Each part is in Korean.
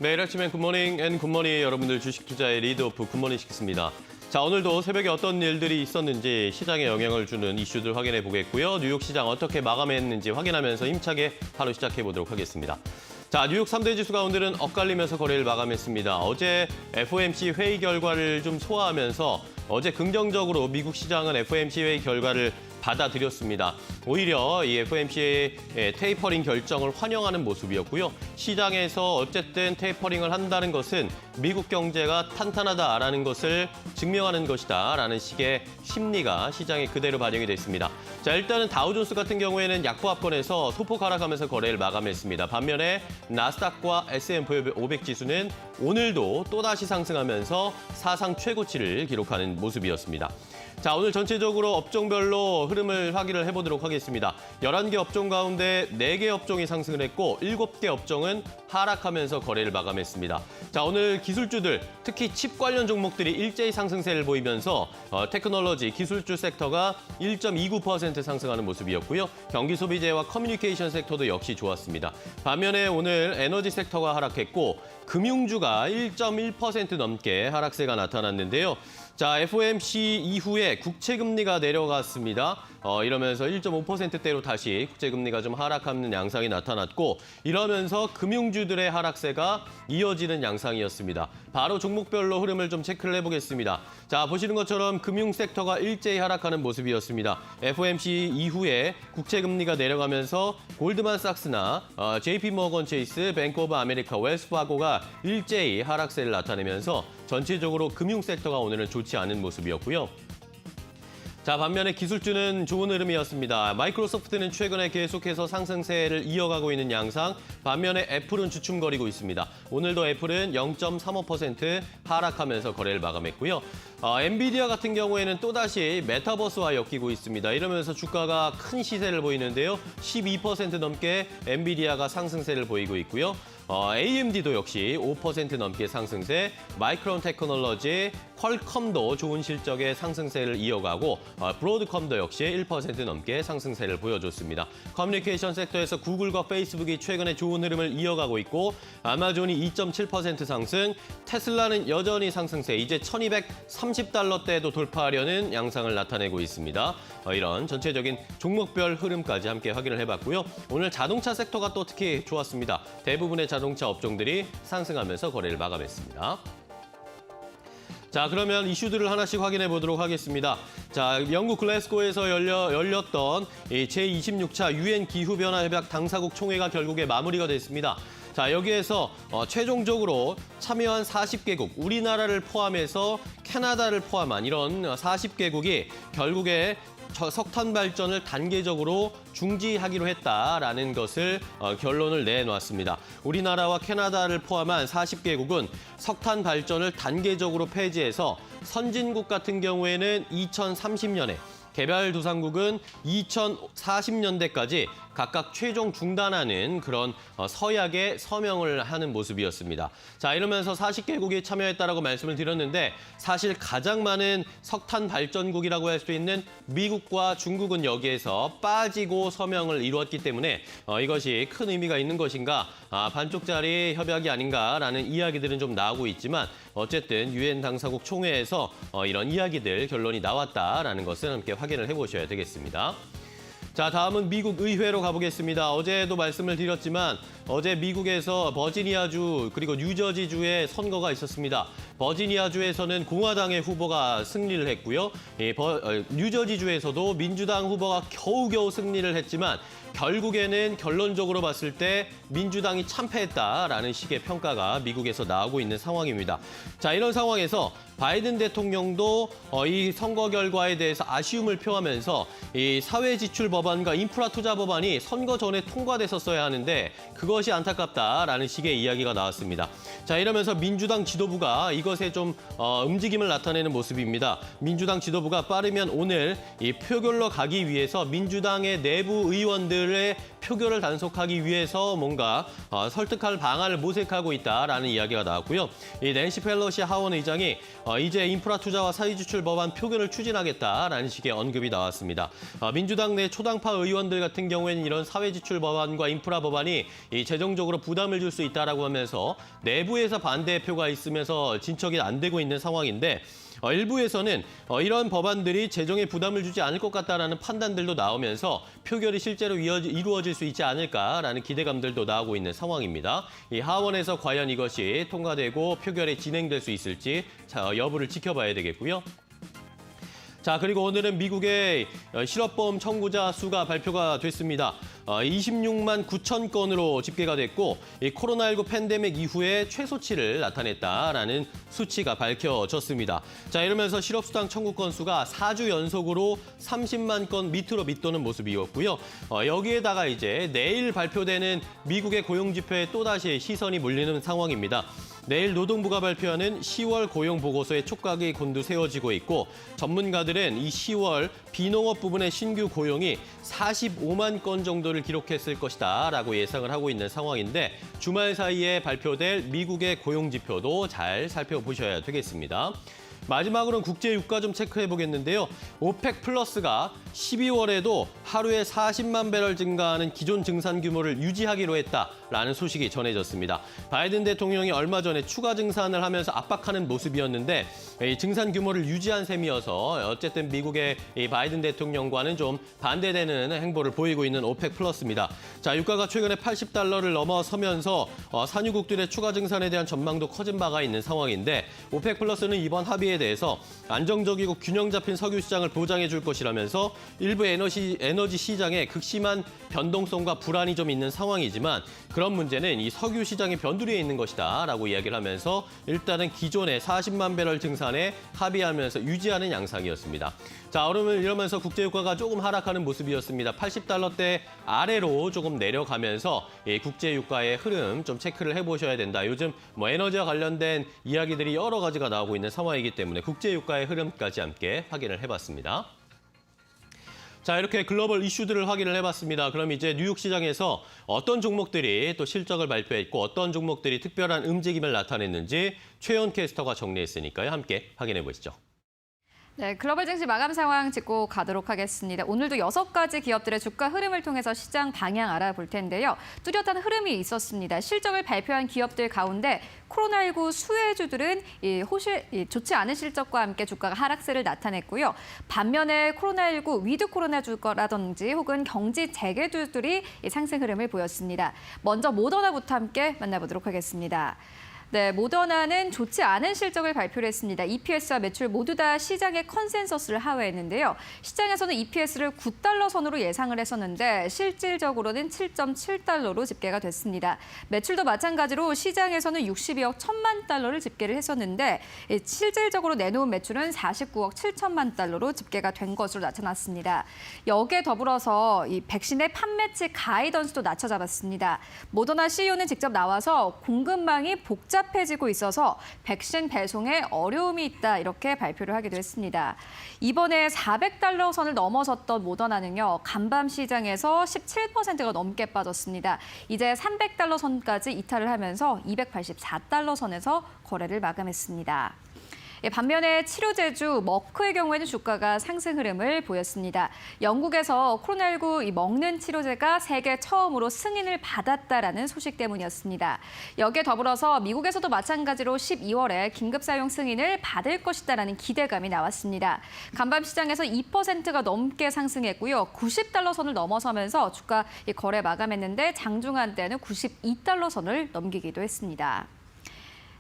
매일 아침엔 굿모닝 앤 굿모닝 여러분들 주식 투자의 리드오프 굿모닝 시켰습니다. 자, 오늘도 새벽에 어떤 일들이 있었는지 시장에 영향을 주는 이슈들 확인해 보겠고요. 뉴욕 시장 어떻게 마감했는지 확인하면서 힘차게 하루 시작해 보도록 하겠습니다. 자, 뉴욕 3대 지수가 오늘은 엇갈리면서 거래를 마감했습니다. 어제 FOMC 회의 결과를 좀 소화하면서 어제 긍정적으로 미국 시장은 FOMC 회의 결과를 받아들였습니다. 오히려 이 FOMC의 테이퍼링 결정을 환영하는 모습이었고요. 시장에서 어쨌든 테이퍼링을 한다는 것은 미국 경제가 탄탄하다라는 것을 증명하는 것이다라는 식의 심리가 시장에 그대로 반영이 됐습니다. 자, 일단은 다우존스 같은 경우에는 약보합권에서 소폭 하락하면서 거래를 마감했습니다. 반면에 나스닥과 S&P 500 지수는 오늘도 또다시 상승하면서 사상 최고치를 기록하는 모습이었습니다. 자, 오늘 전체적으로 업종별로 흐름을 확인을 해보도록 하겠습니다. 11개 업종 가운데 4개 업종이 상승을 했고 7개 업종은 하락하면서 거래를 마감했습니다. 자, 오늘 기술주들, 특히 칩 관련 종목들이 일제히 상승세를 보이면서 테크놀로지, 기술주 섹터가 1.29% 상승하는 모습이었고요. 경기 소비재와 커뮤니케이션 섹터도 역시 좋았습니다. 반면에 오늘 에너지 섹터가 하락했고 금융주가 1.1% 넘게 하락세가 나타났는데요. 자, FOMC 이후에 국채금리가 내려갔습니다. 이러면서 1.5%대로 다시 국채금리가 좀 하락하는 양상이 나타났고 이러면서 금융주들의 하락세가 이어지는 양상이었습니다. 바로 종목별로 흐름을 좀 체크를 해보겠습니다. 자, 보시는 것처럼 금융 섹터가 일제히 하락하는 모습이었습니다. FOMC 이후에 국채금리가 내려가면서 골드만삭스나 JP모건 체이스, 뱅크 오브 아메리카, 웰스파고가 일제히 하락세를 나타내면서 전체적으로 금융 섹터가 오늘은 좋지 않은 모습이었고요. 자, 반면에 기술주는 좋은 흐름이었습니다. 마이크로소프트는 최근에 계속해서 상승세를 이어가고 있는 양상, 반면에 애플은 주춤거리고 있습니다. 오늘도 애플은 0.35% 하락하면서 거래를 마감했고요. 엔비디아 같은 경우에는 또다시 메타버스와 엮이고 있습니다. 이러면서 주가가 큰 시세를 보이는데요. 12% 넘게 엔비디아가 상승세를 보이고 있고요. AMD도 역시 5% 넘게 상승세, 마이크론 테크놀로지, 퀄컴도 좋은 실적의 상승세를 이어가고 브로드컴도 역시 1% 넘게 상승세를 보여줬습니다. 커뮤니케이션 섹터에서 구글과 페이스북이 최근에 좋은 흐름을 이어가고 있고 아마존이 2.7% 상승, 테슬라는 여전히 상승세, 이제 1230달러대도 돌파하려는 양상을 나타내고 있습니다. 이런 전체적인 종목별 흐름까지 함께 확인을 해봤고요. 오늘 자동차 섹터가 또 특히 좋았습니다. 대부분의 자동차 업종들이 상승하면서 거래를 마감했습니다. 자, 그러면 이슈들을 하나씩 확인해 보도록 하겠습니다. 자, 영국 글래스고에서 열렸던 제26차 유엔 기후변화 협약 당사국 총회가 결국에 마무리가 됐습니다. 자, 여기에서 최종적으로 참여한 40개국, 우리나라를 포함해서 캐나다를 포함한 이런 40개국이 결국에 석탄 발전을 단계적으로 중지하기로 했다라는 것을 결론을 내놨습니다. 우리나라와 캐나다를 포함한 40개국은 석탄 발전을 단계적으로 폐지해서 선진국 같은 경우에는 2030년에 개발도상국은 2040년대까지 각각 최종 중단하는 그런 서약에 서명을 하는 모습이었습니다. 자, 이러면서 40개국이 참여했다라고 말씀을 드렸는데 사실 가장 많은 석탄 발전국이라고 할 수 있는 미국과 중국은 여기에서 빠지고 서명을 이루었기 때문에 이것이 큰 의미가 있는 것인가, 반쪽짜리 협약이 아닌가라는 이야기들은 좀 나오고 있지만 어쨌든 유엔 당사국 총회에서 이런 이야기들 결론이 나왔다라는 것을 함께 확인을 해보셔야 되겠습니다. 자, 다음은 미국 의회로 가보겠습니다. 어제도 말씀을 드렸지만 어제 미국에서 버지니아주 그리고 뉴저지주의 선거가 있었습니다. 버지니아주에서는 공화당의 후보가 승리를 했고요. 뉴저지주에서도 민주당 후보가 겨우겨우 승리를 했지만 결국에는 결론적으로 봤을 때 민주당이 참패했다라는 식의 평가가 미국에서 나오고 있는 상황입니다. 자, 이런 상황에서 바이든 대통령도 이 선거 결과에 대해서 아쉬움을 표하면서 이 사회지출 법안과 인프라 투자 법안이 선거 전에 통과됐었어야 하는데 그것이 안타깝다라는 식의 이야기가 나왔습니다. 자, 이러면서 민주당 지도부가 이것에 좀 움직임을 나타내는 모습입니다. 민주당 지도부가 빠르면 오늘 이 표결로 가기 위해서 민주당의 내부 의원들의 표결을 단속하기 위해서 뭔가 설득할 방안을 모색하고 있다라는 이야기가 나왔고요. 이 낸시 펠로시 하원 의장이 이제 인프라 투자와 사회지출 법안 표결을 추진하겠다라는 식의 언급이 나왔습니다. 민주당 내 초당파 의원들 같은 경우에는 이런 사회지출 법안과 인프라 법안이 재정적으로 부담을 줄 수 있다라고 하면서 내부에서 반대표가 있으면서 진척이 안 되고 있는 상황인데 일부에서는 이런 법안들이 재정에 부담을 주지 않을 것 같다라는 판단들도 나오면서 표결이 실제로 이루어질 수 있지 않을까라는 기대감들도 나오고 있는 상황입니다. 이 하원에서 과연 이것이 통과되고 표결이 진행될 수 있을지 여부를 지켜봐야 되겠고요. 자, 그리고 오늘은 미국의 실업보험 청구자 수가 발표가 됐습니다. 26만 9천 건으로 집계가 됐고 이 코로나19 팬데믹 이후에 최소치를 나타냈다라는 수치가 밝혀졌습니다. 자, 이러면서 실업수당 청구 건수가 4주 연속으로 30만 건 밑으로 밑도는 모습이었고요. 여기에다가 이제 내일 발표되는 미국의 고용지표에 또다시 시선이 몰리는 상황입니다. 내일 노동부가 발표하는 10월 고용 보고서에 촉각이 곤두세워지고 있고 전문가들은 이 10월 비농업 부분의 신규 고용이 45만 건 정도를 기록했을 것이다라고 예상을 하고 있는 상황인데 주말 사이에 발표될 미국의 고용 지표도 잘 살펴보셔야 되겠습니다. 마지막으로는 국제 유가 좀 체크해 보겠는데요. 오펙 플러스가 12월에도 하루에 40만 배럴 증가하는 기존 증산 규모를 유지하기로 했다라는 소식이 전해졌습니다. 바이든 대통령이 얼마 전에 추가 증산을 하면서 압박하는 모습이었는데 이 증산 규모를 유지한 셈이어서 어쨌든 미국의 이 바이든 대통령과는 좀 반대되는 행보를 보이고 있는 오펙 플러스입니다. 자, 유가가 최근에 80달러를 넘어서면서 산유국들의 추가 증산에 대한 전망도 커진 바가 있는 상황인데 오펙 플러스는 이번 합의에 대해서 안정적이고 균형 잡힌 석유 시장을 보장해 줄 것이라면서 일부 에너지 시장에 극심한 변동성과 불안이 좀 있는 상황이지만 그런 문제는 이 석유 시장의 변두리에 있는 것이다라고 이야기를 하면서 일단은 기존의 40만 배럴 증산에 합의하면서 유지하는 양상이었습니다. 자, 이러면서 국제유가가 조금 하락하는 모습이었습니다. 80달러대 아래로 조금 내려가면서 이 국제유가의 흐름 좀 체크를 해보셔야 된다. 요즘 에너지와 관련된 이야기들이 여러 가지가 나오고 있는 상황이기 때문에 국제유가의 흐름까지 함께 확인을 해봤습니다. 자, 이렇게 글로벌 이슈들을 확인을 해봤습니다. 그럼 이제 뉴욕 시장에서 어떤 종목들이 또 실적을 발표했고 어떤 종목들이 특별한 움직임을 나타냈는지 최연 캐스터가 정리했으니까요. 함께 확인해 보시죠. 네, 글로벌 증시 마감 상황 짚고 가도록 하겠습니다. 오늘도 6가지 기업들의 주가 흐름을 통해서 시장 방향 알아볼 텐데요. 뚜렷한 흐름이 있었습니다. 실적을 발표한 기업들 가운데 코로나19 수혜주들은 좋지 않은 실적과 함께 주가가 하락세를 나타냈고요. 반면에 코로나19 위드 코로나주라든지 혹은 경제 재개주들이 상승 흐름을 보였습니다. 먼저 모더나부터 함께 만나보도록 하겠습니다. 네, 모더나는 좋지 않은 실적을 발표를 했습니다. EPS와 매출 모두 다 시장의 컨센서스를 하회했는데요. 시장에서는 EPS를 9달러 선으로 예상을 했었는데 실질적으로는 7.7달러로 집계가 됐습니다. 매출도 마찬가지로 시장에서는 62억 1천만 달러를 집계를 했었는데 실질적으로 내놓은 매출은 49억 7천만 달러로 집계가 된 것으로 나타났습니다. 여기에 더불어서 이 백신의 판매치 가이던스도 낮춰잡았습니다. 모더나 CEO는 직접 나와서 공급망이 복잡해지고 있어서 백신 배송에 어려움이 있다 이렇게 발표를 하기도 했습니다. 이번에 400달러 선을 넘어섰던 모더나는요. 간밤 시장에서 17%가 넘게 빠졌습니다. 이제 300달러 선까지 이탈을 하면서 284달러 선에서 거래를 마감했습니다. 반면에 치료제주 머크의 경우에는 주가가 상승 흐름을 보였습니다. 영국에서 코로나19 먹는 치료제가 세계 처음으로 승인을 받았다라는 소식 때문이었습니다. 여기에 더불어서 미국에서도 마찬가지로 12월에 긴급 사용 승인을 받을 것이다라는 기대감이 나왔습니다. 간밤 시장에서 2%가 넘게 상승했고요. 90달러 선을 넘어서면서 주가 거래 마감했는데 장중한 때는 92달러 선을 넘기기도 했습니다.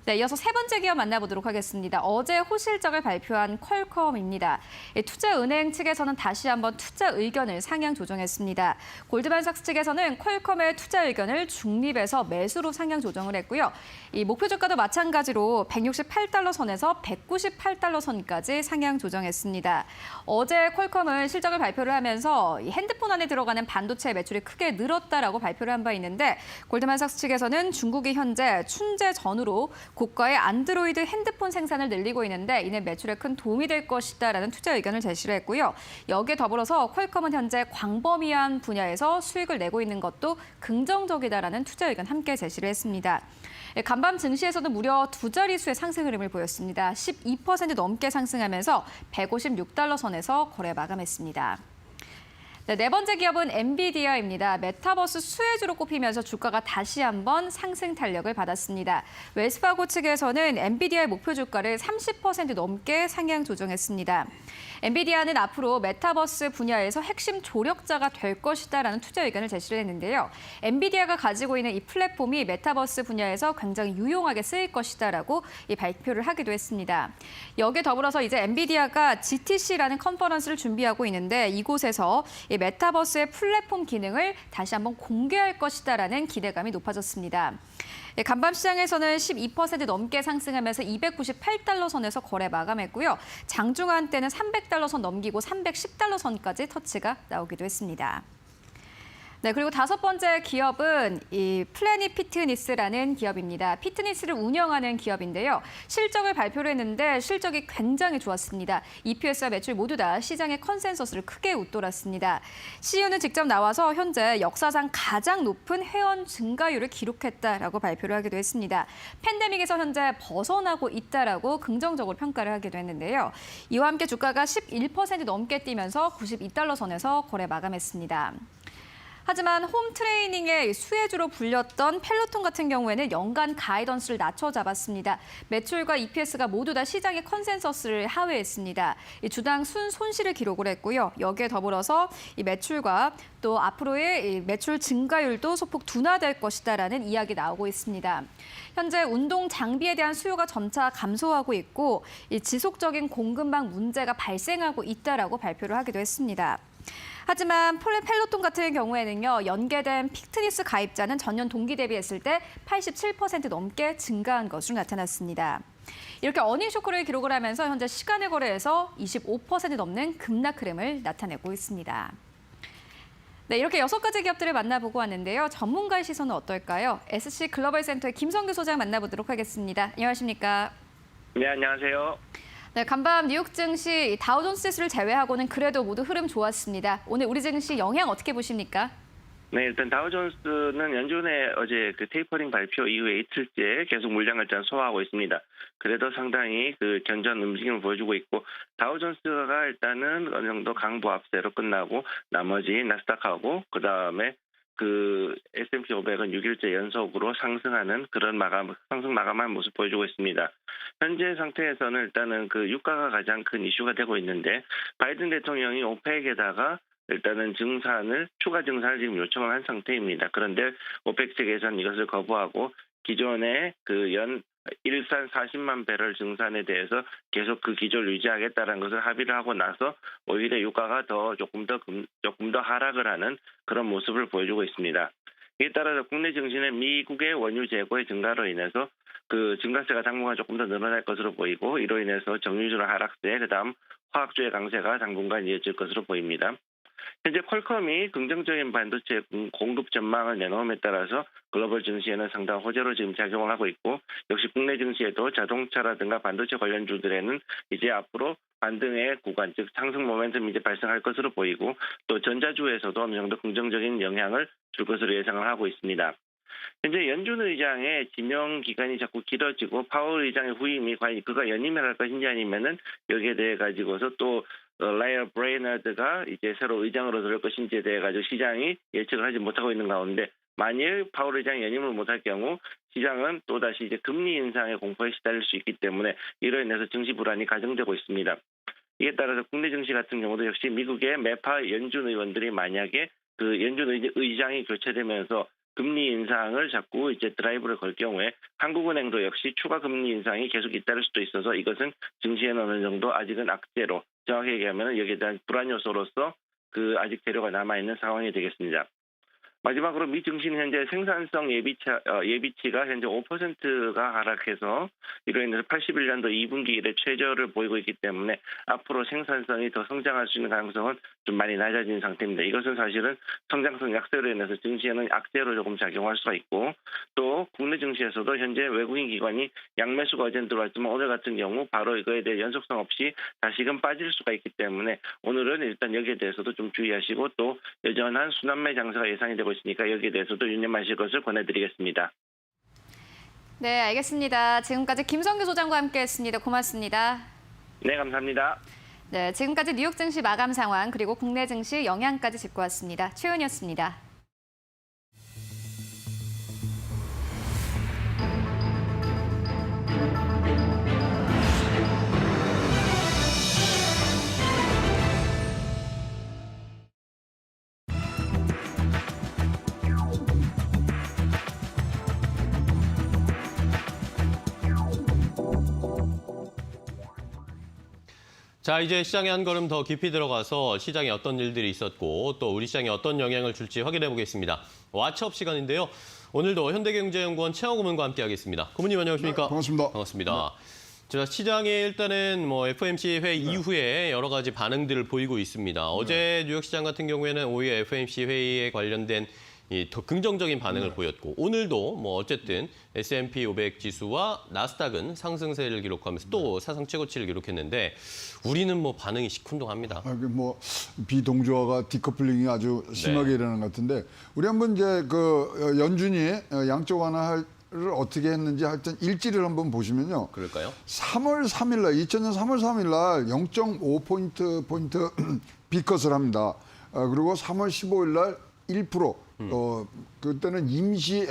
네, 이어서 세 번째 기업 만나보도록 하겠습니다. 어제 호실적을 발표한 퀄컴입니다. 투자은행 측에서는 다시 한번 투자 의견을 상향 조정했습니다. 골드만삭스 측에서는 퀄컴의 투자 의견을 중립에서 매수로 상향 조정을 했고요. 이 목표 주가도 마찬가지로 168달러 선에서 198달러 선까지 상향 조정했습니다. 어제 퀄컴은 실적을 발표를 하면서 핸드폰 안에 들어가는 반도체 매출이 크게 늘었다라고 발표를 한 바 있는데 골드만삭스 측에서는 중국이 현재 춘제 전후로 고가의 안드로이드 핸드폰 생산을 늘리고 있는데 이는 매출에 큰 도움이 될 것이다라는 투자 의견을 제시를 했고요. 여기에 더불어서 퀄컴은 현재 광범위한 분야에서 수익을 내고 있는 것도 긍정적이다라는 투자 의견 함께 제시를 했습니다. 간밤 증시에서도 무려 두 자릿수의 상승 흐름을 보였습니다. 12% 넘게 상승하면서 156달러 선에서 거래 마감했습니다. 네 번째 기업은 엔비디아입니다. 메타버스 수혜주로 꼽히면서 주가가 다시 한번 상승 탄력을 받았습니다. 웰스파고 측에서는 엔비디아의 목표 주가를 30% 넘게 상향 조정했습니다. 엔비디아는 앞으로 메타버스 분야에서 핵심 조력자가 될 것이다라는 투자 의견을 제시를 했는데요. 엔비디아가 가지고 있는 이 플랫폼이 메타버스 분야에서 굉장히 유용하게 쓰일 것이다라고 발표를 하기도 했습니다. 여기에 더불어서 이제 엔비디아가 GTC라는 컨퍼런스를 준비하고 있는데 이곳에서 이 메타버스의 플랫폼 기능을 다시 한번 공개할 것이다라는 기대감이 높아졌습니다. 간밤 시장에서는 12% 넘게 상승하면서 298달러 선에서 거래 마감했고요. 장중한 때는 300달러 선 넘기고 310달러 선까지 터치가 나오기도 했습니다. 네, 그리고 다섯 번째 기업은 이 플래닛 피트니스라는 기업입니다. 피트니스를 운영하는 기업인데요. 실적을 발표를 했는데 실적이 굉장히 좋았습니다. EPS와 매출 모두 다 시장의 컨센서스를 크게 웃돌았습니다. CEO는 직접 나와서 현재 역사상 가장 높은 회원 증가율을 기록했다라고 발표를 하기도 했습니다. 팬데믹에서 현재 벗어나고 있다라고 긍정적으로 평가를 하기도 했는데요. 이와 함께 주가가 11% 넘게 뛰면서 92달러 선에서 거래 마감했습니다. 하지만 홈 트레이닝의 수혜주로 불렸던 펠로톤 같은 경우에는 연간 가이던스를 낮춰 잡았습니다. 매출과 EPS가 모두 다 시장의 컨센서스를 하회했습니다. 주당 손실을 기록을 했고요. 여기에 더불어서 이 매출과 또 앞으로의 매출 증가율도 소폭 둔화될 것이다라는 이야기 나오고 있습니다. 현재 운동 장비에 대한 수요가 점차 감소하고 있고 지속적인 공급망 문제가 발생하고 있다라고 발표를 하기도 했습니다. 하지만 펠로톤 같은 경우에는요, 연계된 피트니스 가입자는 전년 동기 대비했을 때 87% 넘게 증가한 것으로 나타났습니다. 이렇게 어닝 쇼크를 기록을 하면서 현재 시간의 거래에서 25% 넘는 급락 흐름을 나타내고 있습니다. 네, 이렇게 6가지 기업들을 만나보고 왔는데요. 전문가의 시선은 어떨까요? SC 글로벌센터의 김성규 소장 만나보도록 하겠습니다. 안녕하십니까? 네, 안녕하세요. 네, 간밤 뉴욕 증시 다우존스 지수를 제외하고는 그래도 모두 흐름 좋았습니다. 오늘 우리 증시 영향 어떻게 보십니까? 네, 일단 다우존스는 연준의 어제 그 테이퍼링 발표 이후에 이틀째 계속 물량을 일단 소화하고 있습니다. 그래도 상당히 그 견조한 움직임을 보여주고 있고 다우존스가 일단은 어느 정도 강보합세로 끝나고 나머지 나스닥하고 그다음에 그 S&P 500은 6일째 연속으로 상승하는 그런 상승 마감한 모습 보여주고 있습니다. 현재 상태에서는 일단은 그 유가가 가장 큰 이슈가 되고 있는데 바이든 대통령이 오펙에다가 일단은 추가 증산을 지금 요청을 한 상태입니다. 그런데 오펙 측에서는 이것을 거부하고 기존의 그 일산 40만 배럴 증산에 대해서 계속 그 기조를 유지하겠다는 것을 합의를 하고 나서 오히려 유가가 조금 더 하락을 하는 그런 모습을 보여주고 있습니다. 이에 따라서 국내 증시는 미국의 원유 재고의 증가로 인해서 그 증가세가 당분간 조금 더 늘어날 것으로 보이고 이로 인해서 정유주의 하락세, 그다음 화학주의 강세가 당분간 이어질 것으로 보입니다. 현재 퀄컴이 긍정적인 반도체 공급 전망을 내놓음에 따라서 글로벌 증시에는 상당 호재로 지금 작용을 하고 있고 역시 국내 증시에도 자동차라든가 반도체 관련주들에는 이제 앞으로 반등의 구간, 즉 상승 모멘텀이 이제 발생할 것으로 보이고 또 전자주에서도 어느 정도 긍정적인 영향을 줄 것으로 예상을 하고 있습니다. 현재 연준 의장의 지명 기간이 자꾸 길어지고 파월 의장의 후임이 과연 그가 연임을 할 것인지 아니면은 여기에 대해 가지고서 또 라이어 브레이너드가 이제 새로 의장으로 들어올 것인지에 대해 가지고 시장이 예측을 하지 못하고 있는 가운데 만일 파월 의장이 연임을 못할 경우 시장은 또다시 이제 금리 인상의 공포에 시달릴 수 있기 때문에 이로 인해서 증시 불안이 가중되고 있습니다. 이에 따라서 국내 증시 같은 경우도 역시 미국의 매파 연준 의원들이 만약에 그 연준 의장이 교체되면서 금리 인상을 자꾸 이제 드라이브를 걸 경우에 한국은행도 역시 추가 금리 인상이 계속 잇따를 수도 있어서 이것은 증시에는 어느 정도 아직은 악재로 정확히 얘기하면 여기에 대한 불안 요소로서 그 아직 재료가 남아 있는 상황이 되겠습니다. 마지막으로 미 증시는 현재 생산성 예비치가 현재 5%가 하락해서 이로 인해서 81년도 2분기 이래 최저를 보이고 있기 때문에 앞으로 생산성이 더 성장할 수 있는 가능성은 좀 많이 낮아진 상태입니다. 이것은 사실은 성장성 약세로 인해서 증시에는 악재로 조금 작용할 수가 있고 또 국내 증시에서도 현재 외국인 기관이 양매수가 어제는 들어왔지만 오늘 같은 경우 바로 이거에 대해 연속성 없이 다시금 빠질 수가 있기 때문에 오늘은 일단 여기에 대해서도 좀 주의하시고 또 여전한 순환매 장세가 예상이 되고 있으니까 여기에 대해서도 유념하실 것을 권해드리겠습니다. 네, 알겠습니다. 지금까지 김성규 소장과 함께했습니다. 고맙습니다. 네, 감사합니다. 네, 지금까지 뉴욕 증시 마감 상황 그리고 국내 증시 영향까지 짚고 왔습니다. 최은이었습니다. 자, 이제 시장에 한 걸음 더 깊이 들어가서 시장에 어떤 일들이 있었고 또 우리 시장에 어떤 영향을 줄지 확인해 보겠습니다. 왓츠업 시간인데요. 오늘도 현대경제연구원 최영호 고문과 함께하겠습니다. 고문님 안녕하십니까? 네, 반갑습니다. 반갑습니다. 자, 시장이 일단은 FOMC 회의 이후에 여러 가지 반응들을 보이고 있습니다. 어제 뉴욕 시장 같은 경우에는 오히려 FOMC 회의에 관련된 더 긍정적인 반응을 보였고 오늘도 어쨌든 S&P 500 지수와 나스닥은 상승세를 기록하면서 또 사상 최고치를 기록했는데 우리는 반응이 시큰둥합니다. 비동조화가 디커플링이 아주 심하게 일어난 것 같은데 우리 한번 이제 그 연준이 양적 완화를 어떻게 했는지 하여튼 일지를 한번 보시면요. 그럴까요? 3월 3일 날 2000년 3월 3일 날 0.5포인트 비컷을 합니다. 그리고 3월 15일 날 1%. 그때는 임시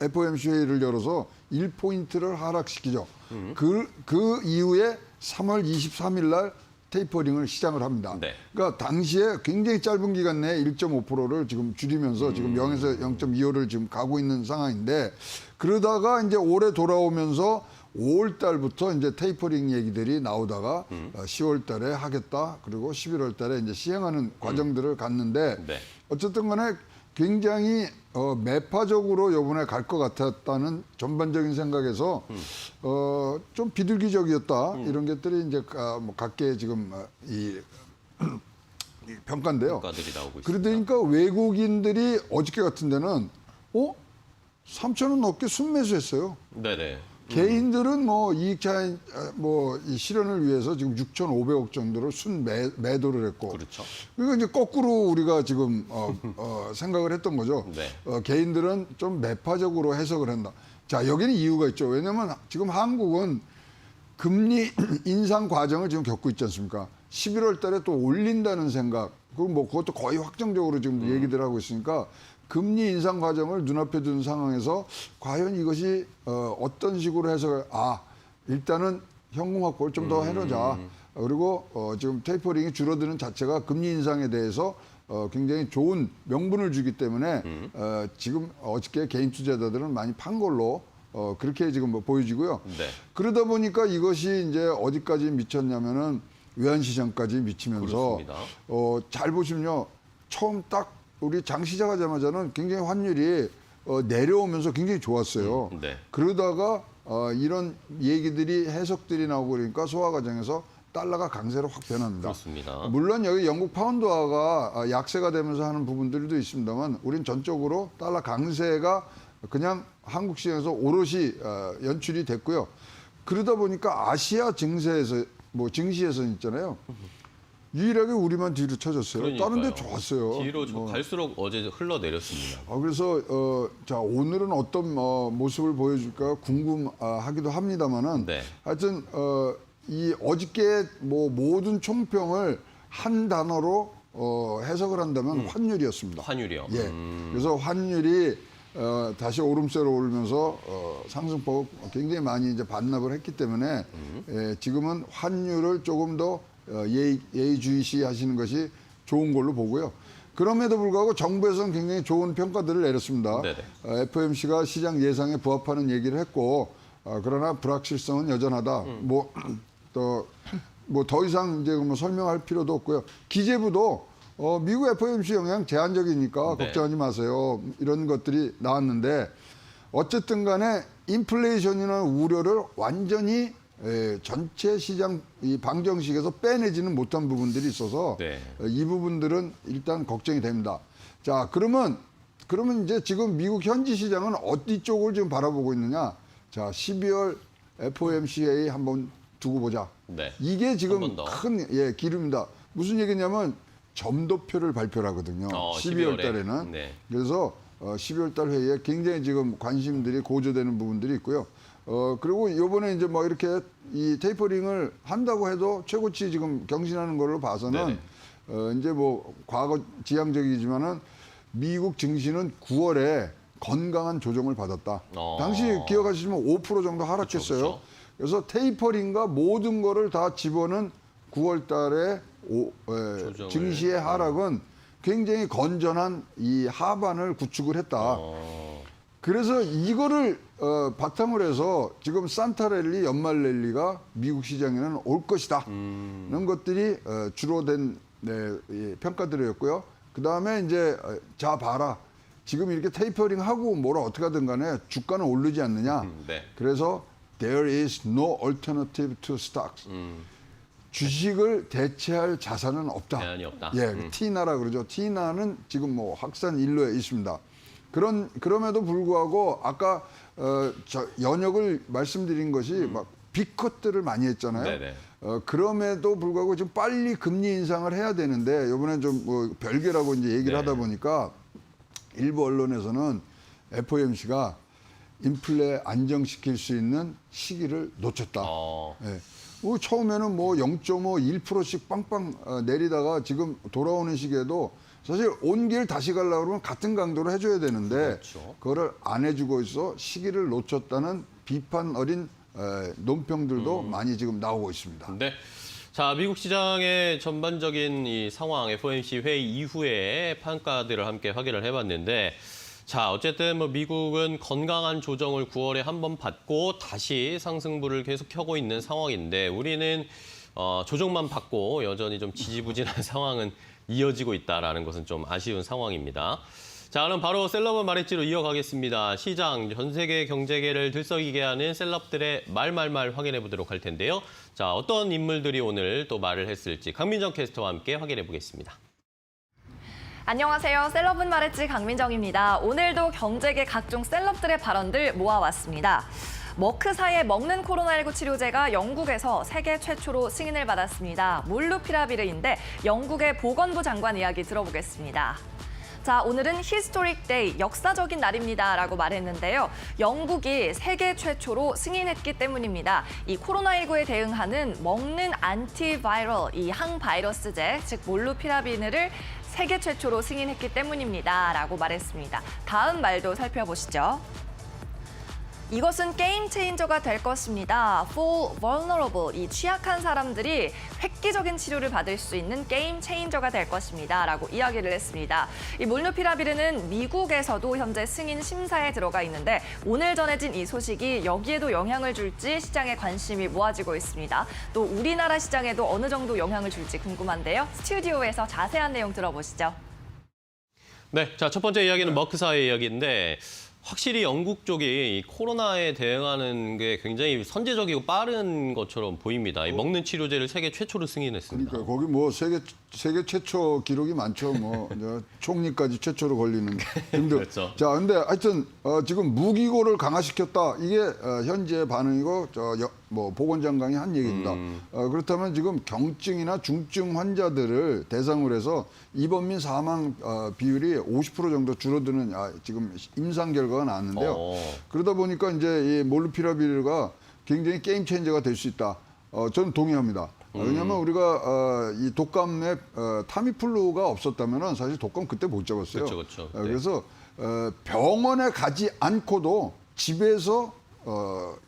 FOMC 회의를 열어서 1포인트를 하락시키죠. 그 이후에 3월 23일 날 테이퍼링을 시작을 합니다. 네. 그러니까 당시에 굉장히 짧은 기간 내에 1.5%를 지금 줄이면서 지금 0에서 0.25를 지금 가고 있는 상황인데 그러다가 이제 올해 돌아오면서 5월 달부터 이제 테이퍼링 얘기들이 나오다가 10월 달에 하겠다. 그리고 11월 달에 이제 시행하는 과정들을 갔는데 네. 어쨌든 간에 굉장히 매파적으로 이번에 갈 것 같았다는 전반적인 생각에서 좀 비둘기적이었다 이런 것들이 이제 각계 지금 이 평가인데요. 평가들이 나오고 있습니다. 그러니까 외국인들이 어저께 같은 데는 3,000원 넘게 순매수했어요. 네네. 개인들은 이익 차익 이 실현을 위해서 지금 6,500억 정도를 매도를 했고, 그렇죠. 그러니까 이제 거꾸로 우리가 지금 생각을 했던 거죠. 네. 개인들은 좀 매파적으로 해석을 한다. 자, 여기는 이유가 있죠. 왜냐하면 지금 한국은 금리 인상 과정을 지금 겪고 있지 않습니까? 11월 달에 또 올린다는 생각, 그것도 거의 확정적으로 지금 얘기들 하고 있으니까. 금리 인상 과정을 눈앞에 둔 상황에서 과연 이것이 어떤 식으로 해서 일단은 현금 확보를 좀 더 해놓자. 그리고 지금 테이퍼링이 줄어드는 자체가 금리 인상에 대해서 굉장히 좋은 명분을 주기 때문에 지금 어저께 개인 투자자들은 많이 판 걸로 그렇게 지금 보여지고요. 네. 그러다 보니까 이것이 이제 어디까지 미쳤냐면은 외환시장까지 미치면서 잘 보시면요. 처음 딱 우리 장 시작하자마자는 굉장히 환율이 내려오면서 굉장히 좋았어요. 네. 그러다가 이런 얘기들이 해석들이 나오고 그러니까 소화 과정에서 달러가 강세로 확 변합니다. 그렇습니다. 물론 여기 영국 파운드화가 약세가 되면서 하는 부분들도 있습니다만 우린 전적으로 달러 강세가 그냥 한국 시장에서 오롯이 연출이 됐고요. 그러다 보니까 아시아 증시에서 있잖아요. 유일하게 우리만 뒤로 쳐졌어요. 그러니까요. 다른 데 좋았어요. 뒤로 갈수록 어제 흘러내렸습니다. 그래서 자 오늘은 어떤 모습을 보여줄까 궁금하기도 합니다만은 네. 하여튼 이 어저께 모든 총평을 한 단어로 해석을 한다면 환율이었습니다. 환율이요. 예. 그래서 환율이 다시 오름세로 오르면서 상승폭 굉장히 많이 이제 반납을 했기 때문에 지금은 환율을 조금 더 예의주시 하시는 것이 좋은 걸로 보고요. 그럼에도 불구하고 정부에서는 굉장히 좋은 평가들을 내렸습니다. FOMC가 시장 예상에 부합하는 얘기를 했고 그러나 불확실성은 여전하다. 더 이상 이제 설명할 필요도 없고요. 기재부도 미국 FOMC 영향 제한적이니까 네. 걱정하지 마세요. 이런 것들이 나왔는데 어쨌든 간에 인플레이션이나 우려를 완전히 전체 시장 이 방정식에서 빼내지는 못한 부분들이 있어서 네. 이 부분들은 일단 걱정이 됩니다. 자, 그러면 이제 지금 미국 현지 시장은 어디 쪽을 지금 바라보고 있느냐? 자, 12월 FOMCA 한번 두고 보자. 네. 이게 한 지금 번 더. 큰 기름입니다. 무슨 얘기냐면 점도표를 발표를 하거든요. 12월 달에는. 네. 그래서 12월 달 회의에 굉장히 지금 관심들이 고조되는 부분들이 있고요. 그리고 요번에 이제 뭐 이렇게 이 테이퍼링을 한다고 해도 최고치 지금 경신하는 걸로 봐서는 이제 뭐 과거 지향적이지만은 미국 증시는 9월에 건강한 조정을 받았다. 당시 기억하시면 5% 정도 하락했어요. 그쵸. 그래서 테이퍼링과 모든 거를 다 집어는 9월 달에 증시의 하락은 굉장히 건전한 이 하반을 구축을 했다. 그래서 이거를 바탕으로 해서 지금 산타 랠리, 연말 랠리가 미국 시장에는 올 것이다. 이런 것들이 주로 된 평가들이었고요. 그다음에 이제 자 봐라. 지금 이렇게 테이퍼링 하고 뭐라 어떻게 하든 간에 주가는 오르지 않느냐. 네. 그래서 there is no alternative to stocks. 주식을 대체할 자산은 없다. 대안이 없다. 예, 티나라 그러죠. 티나는 지금 뭐 확산 일로에 있습니다. 그럼에도 불구하고 아까 저 연역을 말씀드린 것이 막 빅컷들을 많이 했잖아요. 네네. 그럼에도 불구하고 지금 빨리 금리 인상을 해야 되는데 이번엔 좀 뭐 별개라고 이제 얘기를 네. 하다 보니까 일부 언론에서는 FOMC가 인플레 안정시킬 수 있는 시기를 놓쳤다. 예. 처음에는 뭐 0.5, 1%씩 빵빵 내리다가 지금 돌아오는 시기에도 사실 온 길 다시 가려고 그러면 같은 강도로 해줘야 되는데 그렇죠. 그거를 안 해주고 있어 시기를 놓쳤다는 비판 어린 논평들도 많이 지금 나오고 있습니다. 네. 자, 미국 시장의 전반적인 이 상황, FOMC 회의 이후에 평가들을 함께 확인을 해봤는데, 자, 어쨌든 뭐 미국은 건강한 조정을 9월에 한 번 받고 다시 상승부를 계속 켜고 있는 상황인데, 우리는 조정만 받고 여전히 좀 지지부진한 상황은 이어지고 있다라는 것은 좀 아쉬운 상황입니다. 자, 그럼 바로 셀럽은 말했지로 이어가겠습니다. 시장, 전 세계 경제계를 들썩이게 하는 셀럽들의 말 확인해 보도록 할 텐데요. 자, 어떤 인물들이 오늘 또 말을 했을지 강민정 캐스터와 함께 확인해 보겠습니다. 안녕하세요. 셀럽은 말했지 강민정입니다. 오늘도 경제계 각종 셀럽들의 발언들 모아왔습니다. 머크사의 먹는 코로나19 치료제가 영국에서 세계 최초로 승인을 받았습니다. 몰루피라비르인데 영국의 보건부 장관 이야기 들어보겠습니다. 자, 오늘은 히스토릭 데이, 역사적인 날입니다라고 말했는데요. 영국이 세계 최초로 승인했기 때문입니다. 이 코로나19에 대응하는 먹는 안티바이럴, 이 항바이러스제, 즉 몰루피라비르를 세계 최초로 승인했기 때문입니다라고 말했습니다. 다음 말도 살펴보시죠. 이것은 게임 체인저가 될 것입니다. For vulnerable, 이 취약한 사람들이 획기적인 치료를 받을 수 있는 게임 체인저가 될 것입니다. 라고 이야기를 했습니다. 이 몰누피라비르는 미국에서도 현재 승인 심사에 들어가 있는데 오늘 전해진 이 소식이 여기에도 영향을 줄지 시장에 관심이 모아지고 있습니다. 또 우리나라 시장에도 어느 정도 영향을 줄지 궁금한데요. 스튜디오에서 자세한 내용 들어보시죠. 네, 자, 첫 번째 이야기는 머크사의 이야기인데 확실히 영국 쪽이 이 코로나에 대응하는 게 굉장히 선제적이고 빠른 것처럼 보입니다. 이 먹는 치료제를 세계 최초로 승인했습니다. 그러니까 거기 뭐 세계 최초 기록이 많죠. 뭐 총리까지 최초로 걸리는 등등. 그렇죠. 자, 근데 하여튼 지금 무기고를 강화시켰다. 이게 현재 반응이고 뭐 보건장관이 한 얘기입니다. 그렇다면 지금 경증이나 중증 환자들을 대상으로 해서 입원 및 사망 비율이 50% 정도 줄어드는 지금 임상 결과가 나왔는데요. 그러다 보니까 이제 이 몰루피라비르가 굉장히 게임 체인저가 될 수 있다. 저는 동의합니다. 왜냐하면 우리가 이 독감에 타미플루가 없었다면 사실 독감 그때 못 잡았어요. 그렇죠. 네. 그래서 병원에 가지 않고도 집에서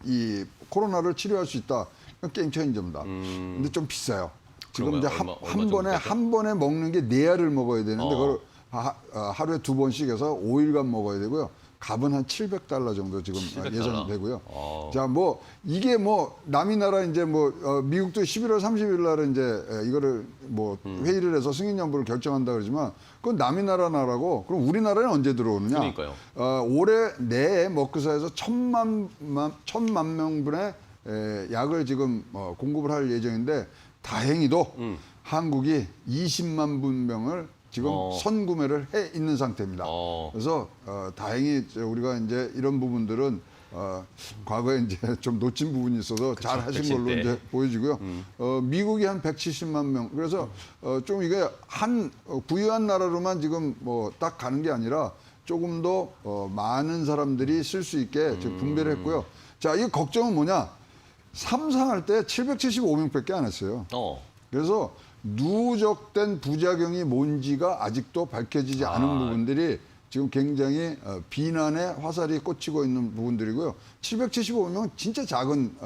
이 코로나를 치료할 수 있다. 게임 체인저입니다. 근데 좀 비싸요. 지금 이제 한 번에 먹는 게 4알을 먹어야 되는데 그걸 하루에 2번씩 해서 5일간 먹어야 되고요. 값은 한 $700 정도 지금 $700. 예상이 되고요. 자, 자, 뭐 이게 뭐 남이 나라 이제 뭐 미국도 11월 30일 날에 이제 이거를 뭐 회의를 해서 승인 여부를 결정한다 그러지만 그건 남이 나라라고 그럼 우리나라는 언제 들어오느냐? 그러니까요. 올해 내에 머크사에서 1,000만 명분의 약을 지금 공급을 할 예정인데 다행히도 한국이 20만 분명을 지금 선구매를 해 있는 상태입니다. 그래서 다행히 우리가 이제 이런 부분들은 과거에 이제 좀 놓친 부분이 있어서 잘 하신 백신 걸로 때. 이제 보여지고요. 미국이 한 170만 명. 그래서 좀 이게 한 부유한 나라로만 지금 뭐 딱 가는 게 아니라 조금 더 많은 사람들이 쓸 수 있게 지금 분배를 했고요. 자, 이 걱정은 뭐냐? 삼상할 때 775명밖에 안 했어요. 그래서 누적된 부작용이 뭔지가 아직도 밝혀지지 않은 부분들이 지금 굉장히 비난의 화살이 꽂히고 있는 부분들이고요. 775명은 진짜 작은